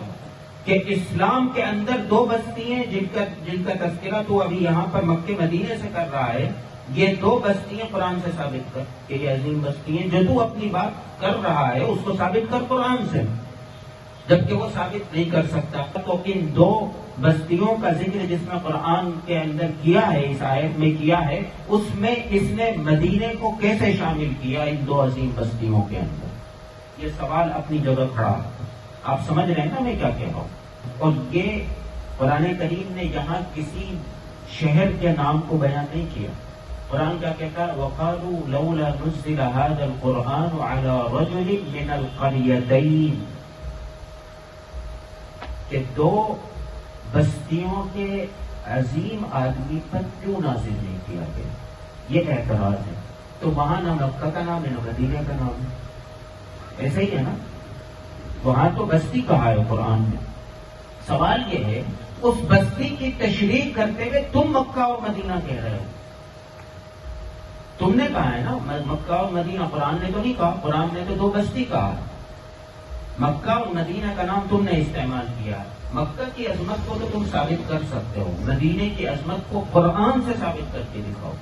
کہ اسلام کے اندر دو بستی ہیں جن کا تذکرہ تو ابھی یہاں پر مکہ مدینے سے کر رہا ہے. یہ دو بستیاں قرآن سے ثابت کر کہ یہ عظیم بستی ہیں. جو تو اپنی بات کر رہا ہے اس کو ثابت کر قرآن سے. جبکہ وہ ثابت نہیں کر سکتا تو ان دو بستیوں کا ذکر جس میں قرآن کے اندر کیا ہے، اس آیت میں کیا ہے، اس میں اس نے مدینے کو کیسے شامل کیا ان دو عظیم بستیوں کے اندر؟ یہ سوال اپنی جگہ کھڑا. آپ سمجھ رہے ہیں نا میں کیا کہہ رہا ہوں؟ اور یہ قرآن کریم نے یہاں کسی شہر کے نام کو بیان نہیں کیا. قرآن کیا کہتا ہے؟ وَقَالُوا لَوْلَا نُزِّلَ هَذَا الْقُرْآنُ عَلَى رَجُلٍ مِّنَ الْقَرْيَتَيْنِ کہ دو بستیوں کے عظیم آدمی پر کیوں نازل نہیں کیا گیا. یہ اعتراض ہے. تو وہاں نہ مکہ کا نام ہے نہ مدینہ کا نام ہے. ایسا ہی ہے نا، وہاں تو بستی کہا ہے قرآن میں. سوال یہ ہے اس بستی کی تشریح کرتے ہوئے تم مکہ اور مدینہ کہہ رہے ہو. تم نے کہا ہے نا مکہ اور مدینہ، قرآن نے تو نہیں کہا. قرآن نے تو دو بستی کہا. مکہ اور مدینہ کا نام تم نے استعمال کیا. مکہ کی عظمت کو تو تم ثابت کر سکتے ہو، مدینے کی عظمت کو قرآن سے ثابت کر کے دکھاؤ،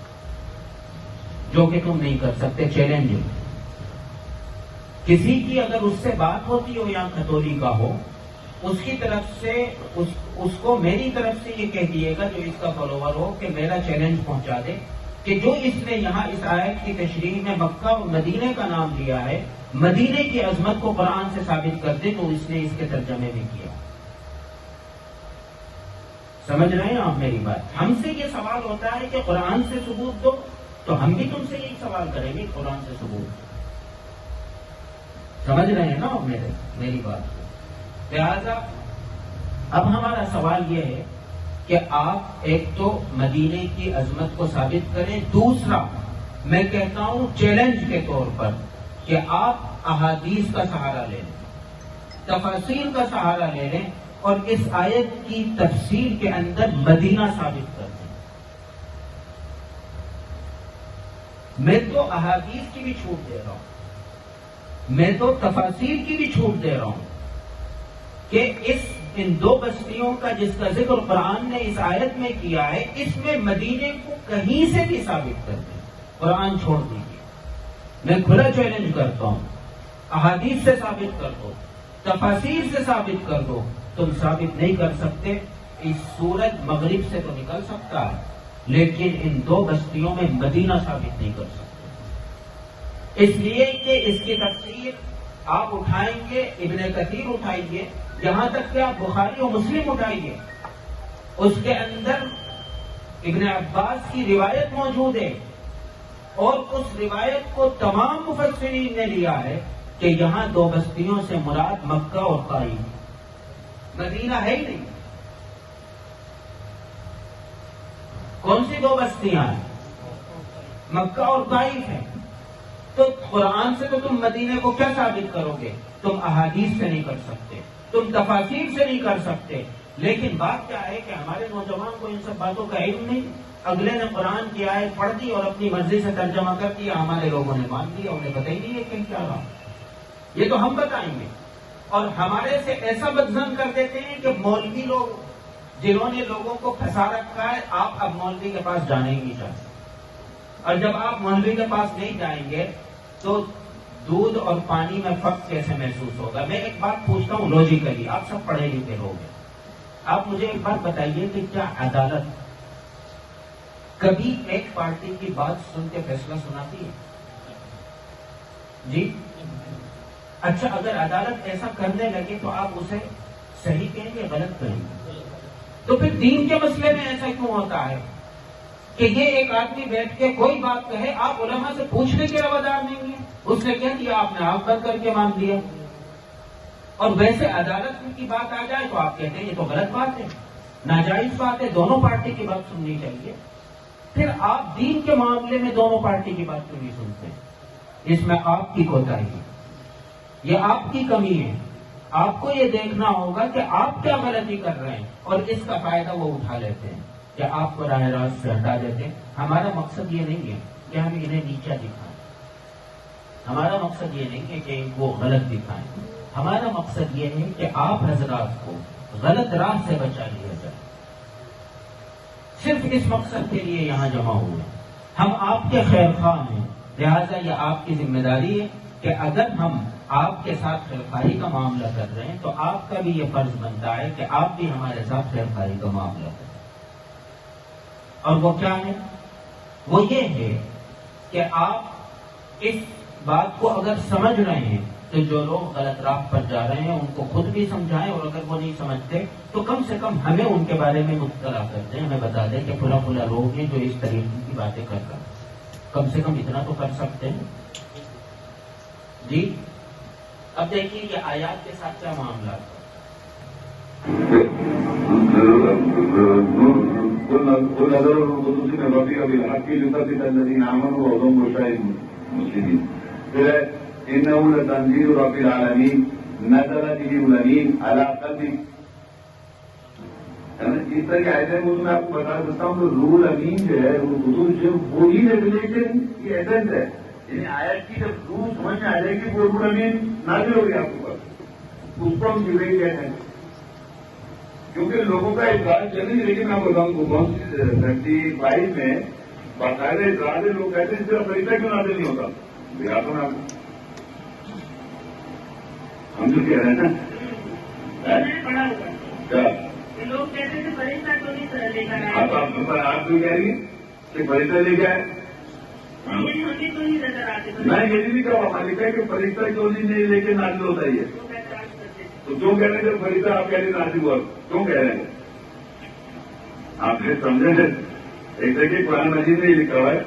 جو کہ تم نہیں کر سکتے. چیلنج ہے. کسی کی اگر اس سے بات ہوتی ہو یا کھتولی کا ہو، اس کی طرف سے اس کو میری طرف سے یہ کہہ دیے گا جو اس کا فالوور ہو کہ میرا چیلنج پہنچا دے کہ جو اس نے یہاں اس آیت کی تشریح میں مکہ اور مدینے کا نام لیا ہے، مدینے کی عظمت کو قرآن سے ثابت کر دے تو اس نے اس کے ترجمے میں کیا. سمجھ رہے ہیں آپ میری بات؟ ہم سے یہ سوال ہوتا ہے کہ قرآن سے ثبوت دو، تو ہم بھی تم سے یہی سوال کریں گے قرآن سے ثبوت. سمجھ رہے ہیں نا آپ میری بات کو؟ لہذا اب ہمارا سوال یہ ہے کہ آپ ایک تو مدینے کی عظمت کو ثابت کریں. دوسرا میں کہتا ہوں چیلنج کے طور پر کہ آپ احادیث کا سہارا لے لیں، تفاسیر کا سہارا لے لیں اور اس آیت کی تفسیر کے اندر مدینہ ثابت کر دیں. میں تو احادیث کی بھی چھوٹ دے رہا ہوں، میں تو تفاسیر کی بھی چھوٹ دے رہا ہوں کہ ان دو بستیوں کا جس کا ذکر قرآن نے اس آیت میں کیا ہے، اس میں مدینے کو کہیں سے بھی ثابت کر دیں. قرآن چھوڑ دیجیے. میں کھلا چیلنج کرتا ہوں، احادیث سے ثابت کر دو، تفاسیر سے ثابت کر دو. تم ثابت نہیں کر سکتے. اس سورج مغرب سے تو نکل سکتا ہے لیکن ان دو بستیوں میں مدینہ ثابت نہیں کر سکتے. اس لیے کہ اس کی تفسیر آپ اٹھائیں گے، ابن کثیر اٹھائیں گے، یہاں تک کہ آپ بخاری و مسلم اٹھائیے، اس کے اندر ابن عباس کی روایت موجود ہے اور اس روایت کو تمام مفسرین نے لیا ہے کہ یہاں دو بستیوں سے مراد مکہ اور طائف، مدینہ ہے ہی نہیں. کون سی دو بستیاں ہیں؟ مکہ اور طائف ہیں. تو قرآن سے تو تم مدینے کو کیا ثابت کرو گے؟ تم احادیث سے نہیں کر سکتے، تم تفاسیر سے نہیں کر سکتے. لیکن بات کیا ہے کہ ہمارے نوجوان کو ان سب باتوں کا علم نہیں. اگلے نے قرآن کی آیت پڑھ دی اور اپنی مرضی سے ترجمہ کر دیا، ہمارے لوگوں نے مان لیا، انہیں پتہ ہی نہیں ہے کہ کیا رہا. یہ تو ہم بتائیں گے. اور ہمارے سے ایسا بدظن کر دیتے ہیں کہ مولوی لوگ جنہوں نے لوگوں کو پھنسا رکھا ہے، آپ اب مولوی کے پاس جانے ہی نہیں چاہتے. اور جب آپ مولوی کے پاس نہیں جائیں گے تو دودھ اور پانی میں فرق کیسے محسوس ہوگا؟ میں ایک بات پوچھتا ہوں لوجیکلی، آپ سب پڑھے لکھے لوگ ہیں، آپ مجھے ایک بات بتائیے کہ کیا عدالت کبھی ایک پارٹی کی بات سن کے فیصلہ سناتی ہے؟ جی اچھا، اگر عدالت ایسا کرنے لگے تو آپ اسے صحیح کہیں گے غلط کہیں گے؟ تو پھر دین کے مسئلے میں ایسا کیوں ہوتا ہے کہ یہ ایک آدمی بیٹھ کے کوئی بات کہے، آپ علماء سے پوچھنے کے روادار نہیں ہیں؟ اس نے کہہ دیا، آپ نے آنکھ بند کر کے مان لیا. اور ویسے عدالت کی بات آ جائے تو آپ کہتے ہیں یہ تو غلط بات ہے، ناجائز بات ہے، دونوں پارٹی کی بات سننی چاہیے. پھر آپ دین کے معاملے میں دونوں پارٹی کی بات کیوں نہیں سنتے؟ اس میں آپ کی کوتاہی ہے، یہ آپ کی کمی ہے. آپ کو یہ دیکھنا ہوگا کہ آپ کیا غلطی کر رہے ہیں اور اس کا فائدہ وہ اٹھا لیتے ہیں کہ آپ کو راہ راست سے ہٹا دیتے ہیں. ہمارا مقصد یہ نہیں ہے کہ ہم انہیں نیچا دکھائیں، ہمارا مقصد یہ نہیں ہے کہ وہ غلط دکھائیں. ہمارا مقصد یہ ہے کہ آپ حضرات کو غلط راہ سے بچا لیا جائے. صرف اس مقصد کے لیے یہاں جمع ہوئے. ہم آپ کے خیر خواہ ہیں، لہٰذا یہ آپ کی ذمہ داری ہے کہ اگر ہم آپ کے ساتھ خیر خواہی کا معاملہ کر رہے ہیں تو آپ کا بھی یہ فرض بنتا ہے کہ آپ بھی ہمارے ساتھ خیر خواہی کا معاملہ کریں. اور وہ کیا ہے؟ وہ یہ ہے کہ آپ اس بات کو اگر سمجھ رہے ہیں تو جو لوگ غلط راہ پر جا رہے ہیں ان کو خود بھی سمجھائیں، اور اگر وہ نہیں سمجھتے تو کم سے کم ہمیں ان کے بارے میں مطلع کر دیں، ہمیں بتا دیں کہ پھلا پھلا لوگ ہیں جو اس طریقے کی باتیں کر رہے ہیں. کم سے کم اتنا تو کر سکتے ہیں. جی اب دیکھیے یہ آیات کے ساتھ کیا معاملہ ہے. إنه لتنزيل رب العالمين نزل به الأمين على قلبك. اس طرح کی آیتیں میں آپ کو بتا سکتا ہوں کہ روح الامین جو ہے وہی ریگولیشن کی ایجنٹ ہے. یعنی آیت کی جب روح سمجھ میں آ جائے گی وہ روح الامین نازل ہو گیا آپ کے پاس، اس کو ہم جبریل کہتے ہیں. کیونکہ لوگوں کا اعتراض چل رہی ہے، لیکن میں بتاؤں 25 میں باقاعدہ اعتراض لوگ کہتے ہیں اس طرح فرشتہ کیوں نازل نہیں ہوتا. دیہاتوں میں ہم جو کہہ رہے ہیں نا کیا لوگ کہتے تھے فرشتہ کو نہیں لے کر آپ آپ جو کہہ رہی ہیں کہ فرشتہ لے کے آئے. میں یہ نہیں کہا ہمارا لکھا ہے کہ فرشتہ کیوں نہیں لے کے نازل ہوتا ہے. تو کیوں کہہ رہے ہیں جب فرشتہ آپ کہہ رہے ہیں نازل ہوا کیوں کہہ رہے ہیں؟ آپ نے سمجھے ایک طرح کی قرآن مجید میں یہ لکھا ہوا ہے.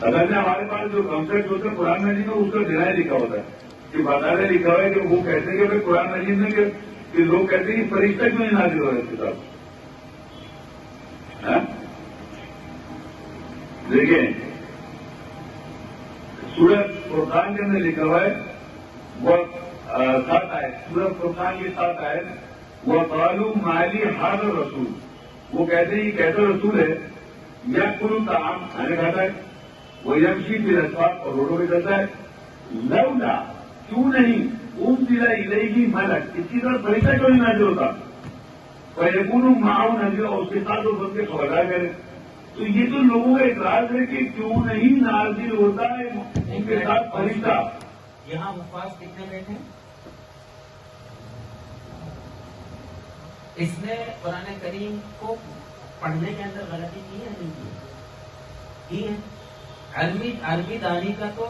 اگر نے ہمارے پاس جو کانسیپٹ ہوتا ہے قرآن مجید میں اس کا ڈرائیو لکھا ہوتا ہے کہ باقاعدہ لکھا ہوا ہے کہ وہ کہتے ہیں کہ قرآن مجید میں کہ لوگ کہتے ہیں کہ فرشتہ کیوں نہیں نازل ہو رہا ہے اس کتاب. دیکھیں سورۃ فرقان کے اندر لکھا ہوا ہے وہ 7 آئے سورۃ فرقان کی 7 آئے وہ قالوا مالی حاضر رسول. وہ کہتے ہیں یہ کیسا رسول ہے یا کل طعام کھانے کھاتا ہے وہ یمشی فی الاسواق اور روڈوں پہ چلتا ہے. لولا کیوں نہیں انزل الیہ ملک اس کی طرف فرشتہ کیوں نہیں نازل ہوتا. فیکون معه نذیر اور اس کے ساتھ وہ بن کے خبردار کرے. تو یہ تو لوگوں کا اعتراض ہے کہ کیوں نہیں نازل ہوتا ہے ان کے ساتھ فرشتہ. یہاں مفاس کتنے بیٹھے؟ اس نے قرآن کریم کو پڑھنے کے اندر غلطی کی ہے نہیں کی ہے. عربی دانی کا تو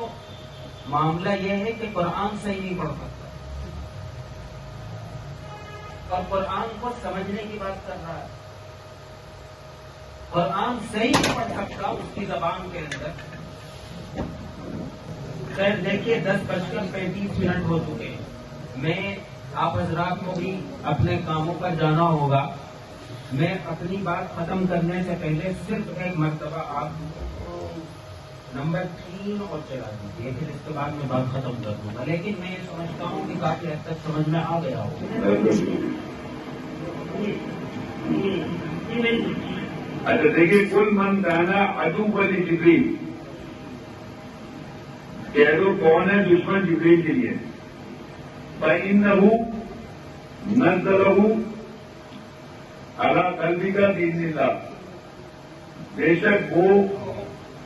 معاملہ یہ ہے کہ قرآن صحیح نہیں پڑھ سکتا اور قرآن کو سمجھنے کی بات کر رہا ہے. قرآن صحیح نہیں پڑھ سکتا اس کی زبان کے اندر. خیر دیکھیے 10:35 ہو چکے. میں آپ حضرات کو بھی اپنے کاموں پر جانا ہوگا. میں اپنی بات ختم کرنے سے پہلے صرف ایک مرتبہ آپ نمبر 3 اور چلا دیجیے، پھر اس کے بعد میں بات ختم کر دوں گا. لیکن میں یہ سمجھتا ہوں کہ کافی حد تک سمجھ میں آ گیا ہو. اچھا دیکھیے، کل من کہنا عدو والی جبریل، کہہ دو کون ہے دشمن جبریل کے لیے. فَإِنَّهُ نَزَّلَهُ عَلَىٰ قَلْبِكَ بِإِذْنِ اللَّهِ، بے شک وہ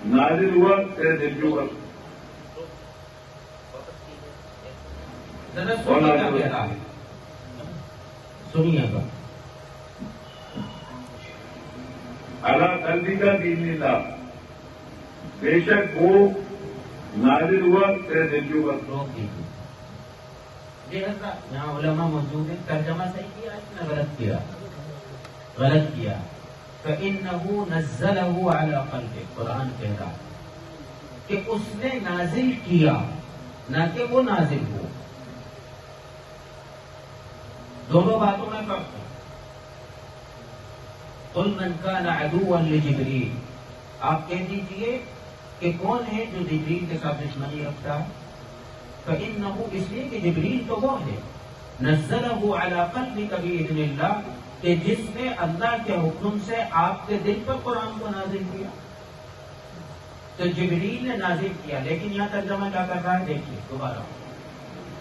نازل ہوا تیرے دل کے اوپر. سنیے گا. عَلَىٰ قَلْبِكَ بِإِذْنِ اللَّهِ، بے شک وہ نازل ہوا تیرے دل کے اوپر. روک دیجیے. جی حضرت یہاں علماء موجود ہیں، ترجمہ صحیح کیا اس نے غلط کیا؟ غلط کیا. فَإِنَّهُ نَزَّلَهُ عَلَىٰ قَلْبِكَ، قرآن کہہ رہا کہ اس نے نازل کیا، نہ کہ وہ نازل ہو. دونوں باتوں میں فرق ہے. قُلْ مَنْ كَانَ عَدُوًّا لِجِبْرِيلَ، آپ کہہ دیجئے کہ کون ہے جو جبریل کے ساتھ دشمنی رکھتا ہے. فَإِنَّهُ، اس لیے کہ جبریل تو وہ ہے. نَزَّلَهُ عَلَىٰ قَلْبِكَ بِإِذْنِ اللَّهِ، کہ جس نے اللہ کے حکم سے آپ کے دل پر قرآن کو نازل کیا. تو جبریل نے نازل کیا، لیکن یہاں ترجمہ کیا کر رہا ہے دیکھیے دوبارہ.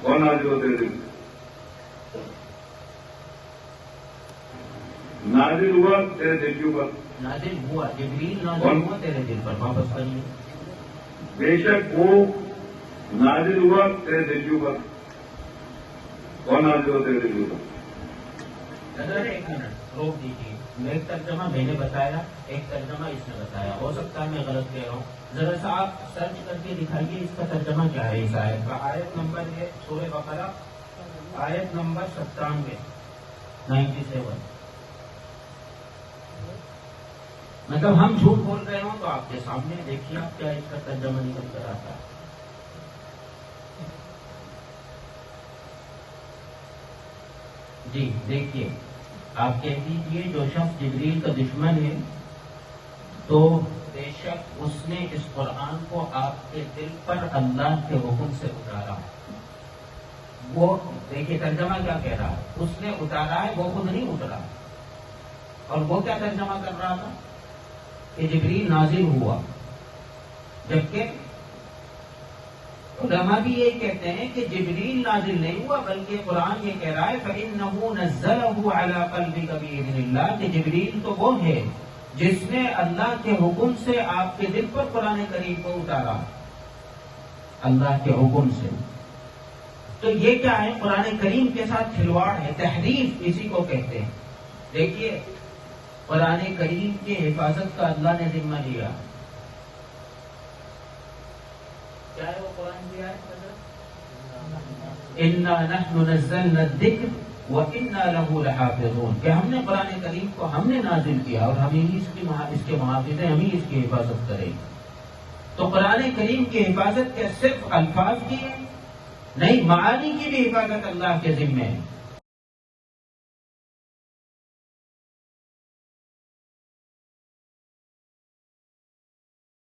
کون نازل ہو تیرے دل؟ نازل ہوا تیرے دل کے اوپر. نازل ہوا، جبریل نازل ہوا تیرے دل پر. واپس کریے. بے شک وہ نازل ہوا تیرے دل کے اوپر. کون نازل ہوا تیرے دل کے اوپر؟ ایک منٹ روک دیجیے. ایک ترجمہ میں نے بتایا، ایک ترجمہ اس نے بتایا. ہو سکتا ہے میں غلط کہہ رہا ہوں. ذرا سا آپ سرچ کر کے دکھائیے اس کا ترجمہ کیا ہے اس آیت کا. آیت نمبر ہے سورہ بقرہ، آیت نمبر 97. مطلب ہم جھوٹ بول رہے ہوں تو آپ کے سامنے دیکھیے آپ کیا اس کا ترجمہ نکل کر آتا ہے. جی دیکھیے، آپ کہہ دیجیے جو شخص جبریل کا دشمن ہے تو بے شک اس نے اس قرآن کو آپ کے دل پر اللہ کے حکم سے اتارا. وہ دیکھیے ترجمہ کیا کہہ رہا ہے. اس نے اتارا ہے، وہ خود نہیں اترا. اور وہ کیا ترجمہ کر رہا تھا کہ جبریل نازل ہوا، جبکہ علماء بھی یہ کہتے ہیں کہ جبریل نازل نہیں ہوا، بلکہ قرآن یہ کہہ رہا ہے فَإِنَّهُ نَزَّلَهُ عَلَىٰ قَلْبِكَ بِإِذْنِ اللَّهِ، کہ جبریل تو وہ ہے جس نے اللہ کے حکم سے آپ کے دل پر قرآن کریم کو اتارا، اللہ کے حکم سے. تو یہ کیا ہے؟ قرآن کریم کے ساتھ کھلواڑ ہے، تحریف اسی کو کہتے ہیں. دیکھیے قرآن کریم کی حفاظت کا اللہ نے ذمہ لیا. کیا ہے وہ قرآن کی آیت؟ اِنَّا نَحْنُ نَزَّلْنَا الذِّكْرَ وَإِنَّا لَهُ لَحَافِظُونَ، کہ ہم نے قرآن کریم کو ہم نے نازل کیا اور ہم ہی اس کے محافظ ہیں، ہم ہی اس کی حفاظت کریں. تو قرآن کریم کی حفاظت کے صرف الفاظ کی ہے نہیں، معانی کی بھی حفاظت اللہ کے ذمہ ہے.